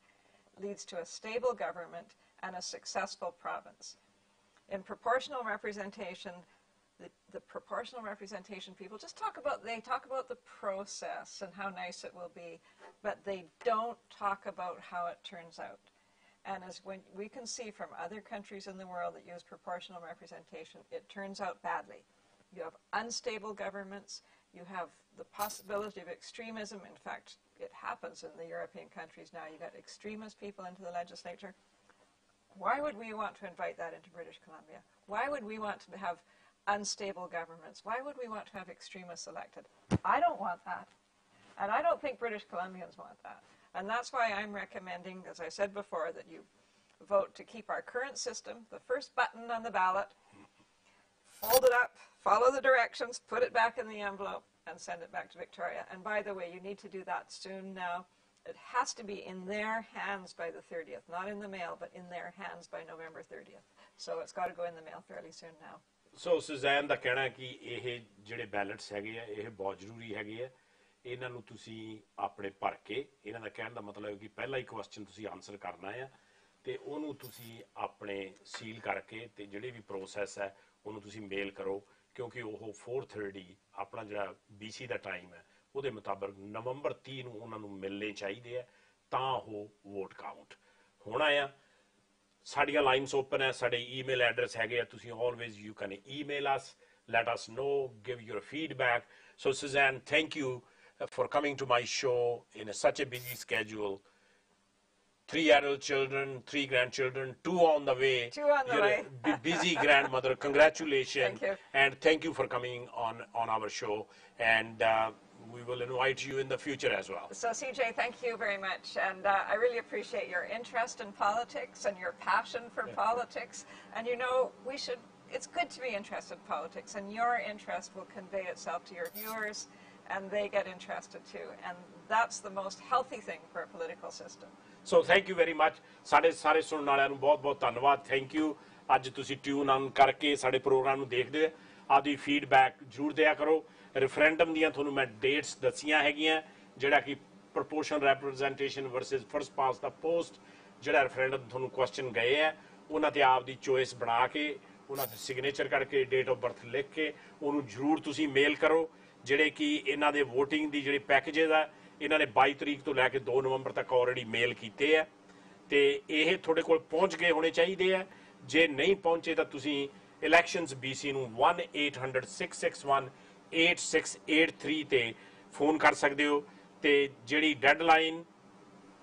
leads to a stable government and a successful province. In proportional representation, the proportional representation people just talk about the process and how nice it will be, but they don't talk about how it turns out. And as when we can see from other countries in the world that use proportional representation, it turns out badly. You have unstable governments, you have the possibility of extremism. In fact, it happens in the European countries now. You got extremist people into the legislature. Why would we want to invite that into British Columbia? Why would we want to have unstable governments? Why would we want to have extremists elected? I don't want that. And I don't think British Columbians want that. And that's why I'm recommending, as I said before, that you vote to keep our current system, the first button on the ballot, fold it up, follow the directions, put it back in the envelope, and send it back to Victoria. And by the way, you need to do that soon now. It has to be in their hands by the 30th, not in the mail, but in their hands by November 30th. So it's got to go in the mail fairly soon now. So Suzanne ਦਾ ਕਹਿਣਾ ਕਿ ਇਹ ਜਿਹੜੇ ballots ਹੈਗੇ ਆ ਇਹ ਬਹੁਤ ਜ਼ਰੂਰੀ ਹੈਗੇ ਆ। ਇਹਨਾਂ ਨੂੰ ਤੁਸੀਂ ਆਪਣੇ ਭਰ ਕੇ, ਇਹਨਾਂ ਦਾ ਕਹਿਣ ਦਾ ਮਤਲਬ ਹੈ ਕਿ ਪਹਿਲਾ ਹੀ ਕੁਐਸਚਨ ਤੁਸੀਂ ਆਨਸਰ ਕਰਨਾ ਆ ਤੇ ਉਹਨੂੰ ਤੁਸੀਂ ਆਪਣੇ ਸੀਲ ਕਰਕੇ ਤੇ ਜਿਹੜੇ ਵੀ ਪ੍ਰੋਸੈਸ ਹੈ ਉਹਨੂੰ ਤੁਸੀਂ ਮੇਲ ਕਰੋ, ਕਿਉਂਕਿ ਉਹ 4:30 ਆਪਣਾ ਜਿਹੜਾ BC ਦਾ ਟਾਈਮ ਹੈ ਉਹਦੇ ਮੁਤਾਬਕ ਨਵੰਬਰ 30 ਨੂੰ ਉਹਨਾਂ ਨੂੰ ਮਿਲਣੇ ਚਾਹੀਦੇ ਆ ਤਾਂ ਉਹ ਵੋਟ ਕਾਊਂਟ ਹੋਣਾ ਆ। ਸਾਡੀਆਂ ਲਾਈਨਸ ਓਪਨ ਹੈ, ਸਾਡੇ ਈਮੇਲ ਐਡਰੈਸ ਹੈਗੇ ਆ, ਤੁਸੀਂ always you can email us, let us know, give your feedback. So Suzanne, thank you for coming to my show in such a busy schedule. 3 adult children, 3 grandchildren, 2 on the way. 2 on the You're way. a busy grandmother. Congratulations. Thank you. And thank you for coming on our show. And we will invite you in the future as well. So CJ, thank you very much, and I really appreciate your interest in politics and your passion for politics. And you know, it's good to be interested in politics, and your interest will convey itself to your viewers, and they get interested too. And that's the most healthy thing for a political system. So thank you very much. ਸਾਡੇ ਸਾਰੇ ਸੁਣਨ ਵਾਲਿਆਂ ਨੂੰ ਬਹੁਤ ਬਹੁਤ ਧੰਨਵਾਦ। Thank you. ਅੱਜ ਤੁਸੀਂ ਟਿਊਨ ਆਨ ਕਰਕੇ ਸਾਡੇ ਪ੍ਰੋਗਰਾਮ ਨੂੰ ਦੇਖਦੇ ਆਪਦੀ ਫੀਡਬੈਕ ਜ਼ਰੂਰ ਦਿਆ ਕਰੋ। ਰੈਫਰੈਂਡਮ ਦੀਆਂ ਤੁਹਾਨੂੰ ਮੈਂ ਡੇਟਸ ਦੱਸੀਆਂ ਹੈਗੀਆਂ, ਜਿਹੜਾ ਕਿ ਪ੍ਰੋਪੋਰਸ਼ਨਲ ਰੈਪਰੈਜ਼ੈਂਟੇਸ਼ਨ ਵਰਸਸ ਫਰਸਟ ਪਾਸ ਦਾ ਪੋਸਟ, ਜਿਹੜਾ ਰੈਫਰੈਂਡਮ ਤੁਹਾਨੂੰ ਕੁਐਸਚਨ ਗਏ ਹੈ ਉਹਨਾਂ ਤੇ ਆਪਦੀ ਚੋਇਸ ਬਣਾ ਕੇ ਉਹਨਾਂ ਤੇ ਸਿਗਨੇਚਰ ਕਰਕੇ ਡੇਟ ਆਫ ਬਰਥ ਲਿਖ ਕੇ ਉਹਨੂੰ ਜ਼ਰੂਰ ਤੁਸੀਂ ਮੇਲ ਕਰੋ। ਜਿਹੜੇ ਕਿ ਇਹਨਾਂ ਦੇ ਵੋਟਿੰਗ ਦੀ ਜਿਹੜੇ ਪੈਕੇਜਸ ਆ ਇਹਨਾਂ ਨੇ 22 ਤਰੀਕ ਤੋਂ ਲੈ ਕੇ 2 ਨਵੰਬਰ ਤੱਕ ਆਲਰੇਡੀ ਮੇਲ ਕੀਤੇ ਆ, ਤੇ ਇਹ ਤੁਹਾਡੇ ਕੋਲ ਪਹੁੰਚ ਗਏ ਹੋਣੇ ਚਾਹੀਦੇ ਆ। ਜੇ ਨਹੀਂ ਪਹੁੰਚੇ ਤਾਂ ਤੁਸੀਂ ਇਲੈਕਸ਼ਨਸ BC ਨੂੰ 1-800-661-8683 ਤੇ ਫੋਨ ਕਰ ਸਕਦੇ ਹੋ। ਤੇ ਜਿਹੜੀ deadline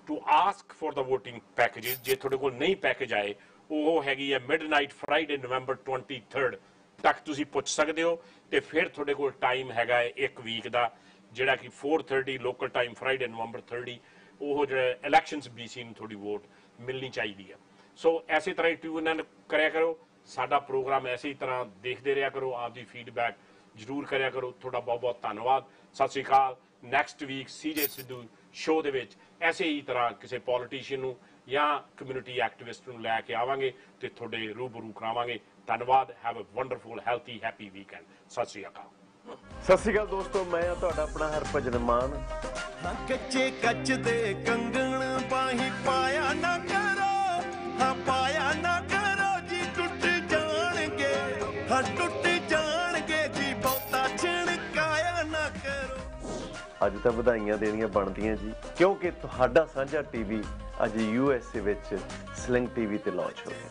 to ask for the voting packages, ਜੇ ਤੁਹਾਡੇ ਕੋਲ ਨਹੀਂ ਪੈਕੇਜ ਆਏ, ਉਹ ਹੈਗੀ ਹੈ ਮਿਡਨਾਈਟ ਫਰਾਈਡੇ ਨਵੰਬਰ 23 ਤੱਕ ਤੁਸੀਂ ਪੁੱਛ ਸਕਦੇ ਹੋ। ਤੇ ਫਿਰ ਤੁਹਾਡੇ ਕੋਲ ਟਾਈਮ ਹੈਗਾ ਹੈ 1 ਵੀਕ ਦਾ, ਜਿਹੜਾ ਕਿ 4:30 ਲੋਕਲ ਟਾਈਮ ਫਰਾਈਡੇ ਨਵੰਬਰ 30 ਉਹ ਜਿਹੜਾ ਇਲੈਕਸ਼ਨਸ BC ਨੂੰ ਤੁਹਾਡੀ ਵੋਟ ਮਿਲਣੀ ਚਾਹੀਦੀ ਹੈ। ਸੋ ਐਸੇ ਤਰ੍ਹਾਂ ਹੀ ਟਿਊਨ ਕਰਿਆ ਕਰੋ, ਸਾਡਾ ਪ੍ਰੋਗਰਾਮ ਐਸੇ ਹੀ ਤਰ੍ਹਾਂ ਦੇਖਦੇ ਰਿਹਾ ਕਰੋ, ਆਪਦੀ ਫੀਡਬੈਕ ਜ਼ਰੂਰ ਕਰਿਆ ਕਰੋ। ਤੁਹਾਡਾ ਬਹੁਤ ਬਹੁਤ ਧੰਨਵਾਦ। ਸਤਿ ਸ਼੍ਰੀ ਅਕਾਲ। Next week CJ Sidhu show ਦੇ ਵਿੱਚ ਐਸੇ ਹੀ ਤਰ੍ਹਾਂ ਕਿਸੇ ਪੋਲੀਟੀਸ਼ੀਅਨ ਨੂੰ ਜਾਂ ਕਮਿਊਨਿਟੀ ਐਕਟਿਵਿਸਟ ਨੂੰ ਲੈ ਕੇ ਆਵਾਂਗੇ ਤੇ ਤੁਹਾਡੇ ਰੂਬਰੂ ਕਰਾਵਾਂਗੇ। ਧੰਨਵਾਦ। Have a wonderful healthy happy weekend. Sat ਸ਼੍ਰੀ ਅਕਾਲ। ਸਤਿ ਸ਼੍ਰੀ ਅਕਾਲ ਦੋਸਤੋ, ਮੈਂ ਆ ਤੁਹਾਡਾ ਆਪਣਾ ਹਰਭਜਨ ਮਾਨ। ਹਾਂ ਕੱਚੇ ਕੱਚ ਦੇ ਕੰਗਣ ਬਾਹੀਂ ਪਾਇਆ ਨਾ ਕਰੋ, ਹਾਂ ਪਾਇਆ ਨਾ ਕਰੋ ਜੀ, ਟੁੱਟ ਜਾਣਗੇ, ਹਾਂ ਟੁੱਟ ਜਾਣਗੇ ਜੀ, ਬਹੁਤਾ ਛਿਣਕਾਇਆ ਨਾ ਕਰੋ। ਅੱਜ ਤਾਂ ਵਧਾਈਆਂ ਦੇਣੀਆਂ ਬਣਦੀਆਂ ਜੀ, ਕਿਉਂਕਿ ਤੁਹਾਡਾ ਸਾਂਝਾ TV ਅੱਜ USA ਵਿੱਚ ਸਲਿੰਗ TV ਤੇ ਲਾਂਚ ਹੋ ਗਿਆ।